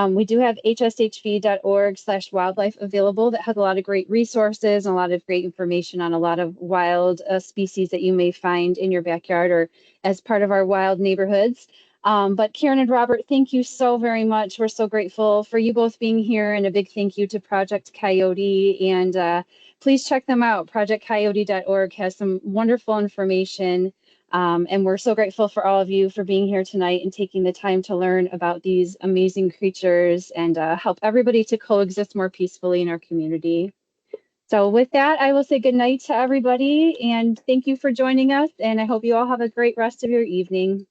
We do have hshv.org/wildlife available that has a lot of great resources and a lot of great information on a lot of wild species that you may find in your backyard or as part of our wild neighborhoods. But Karen and Robert, thank you so very much. We're so grateful for you both being here, and a big thank you to Project Coyote. And please check them out. ProjectCoyote.org has some wonderful information. And we're so grateful for all of you for being here tonight and taking the time to learn about these amazing creatures and help everybody to coexist more peacefully in our community. So with that, I will say good night to everybody, and thank you for joining us. And I hope you all have a great rest of your evening.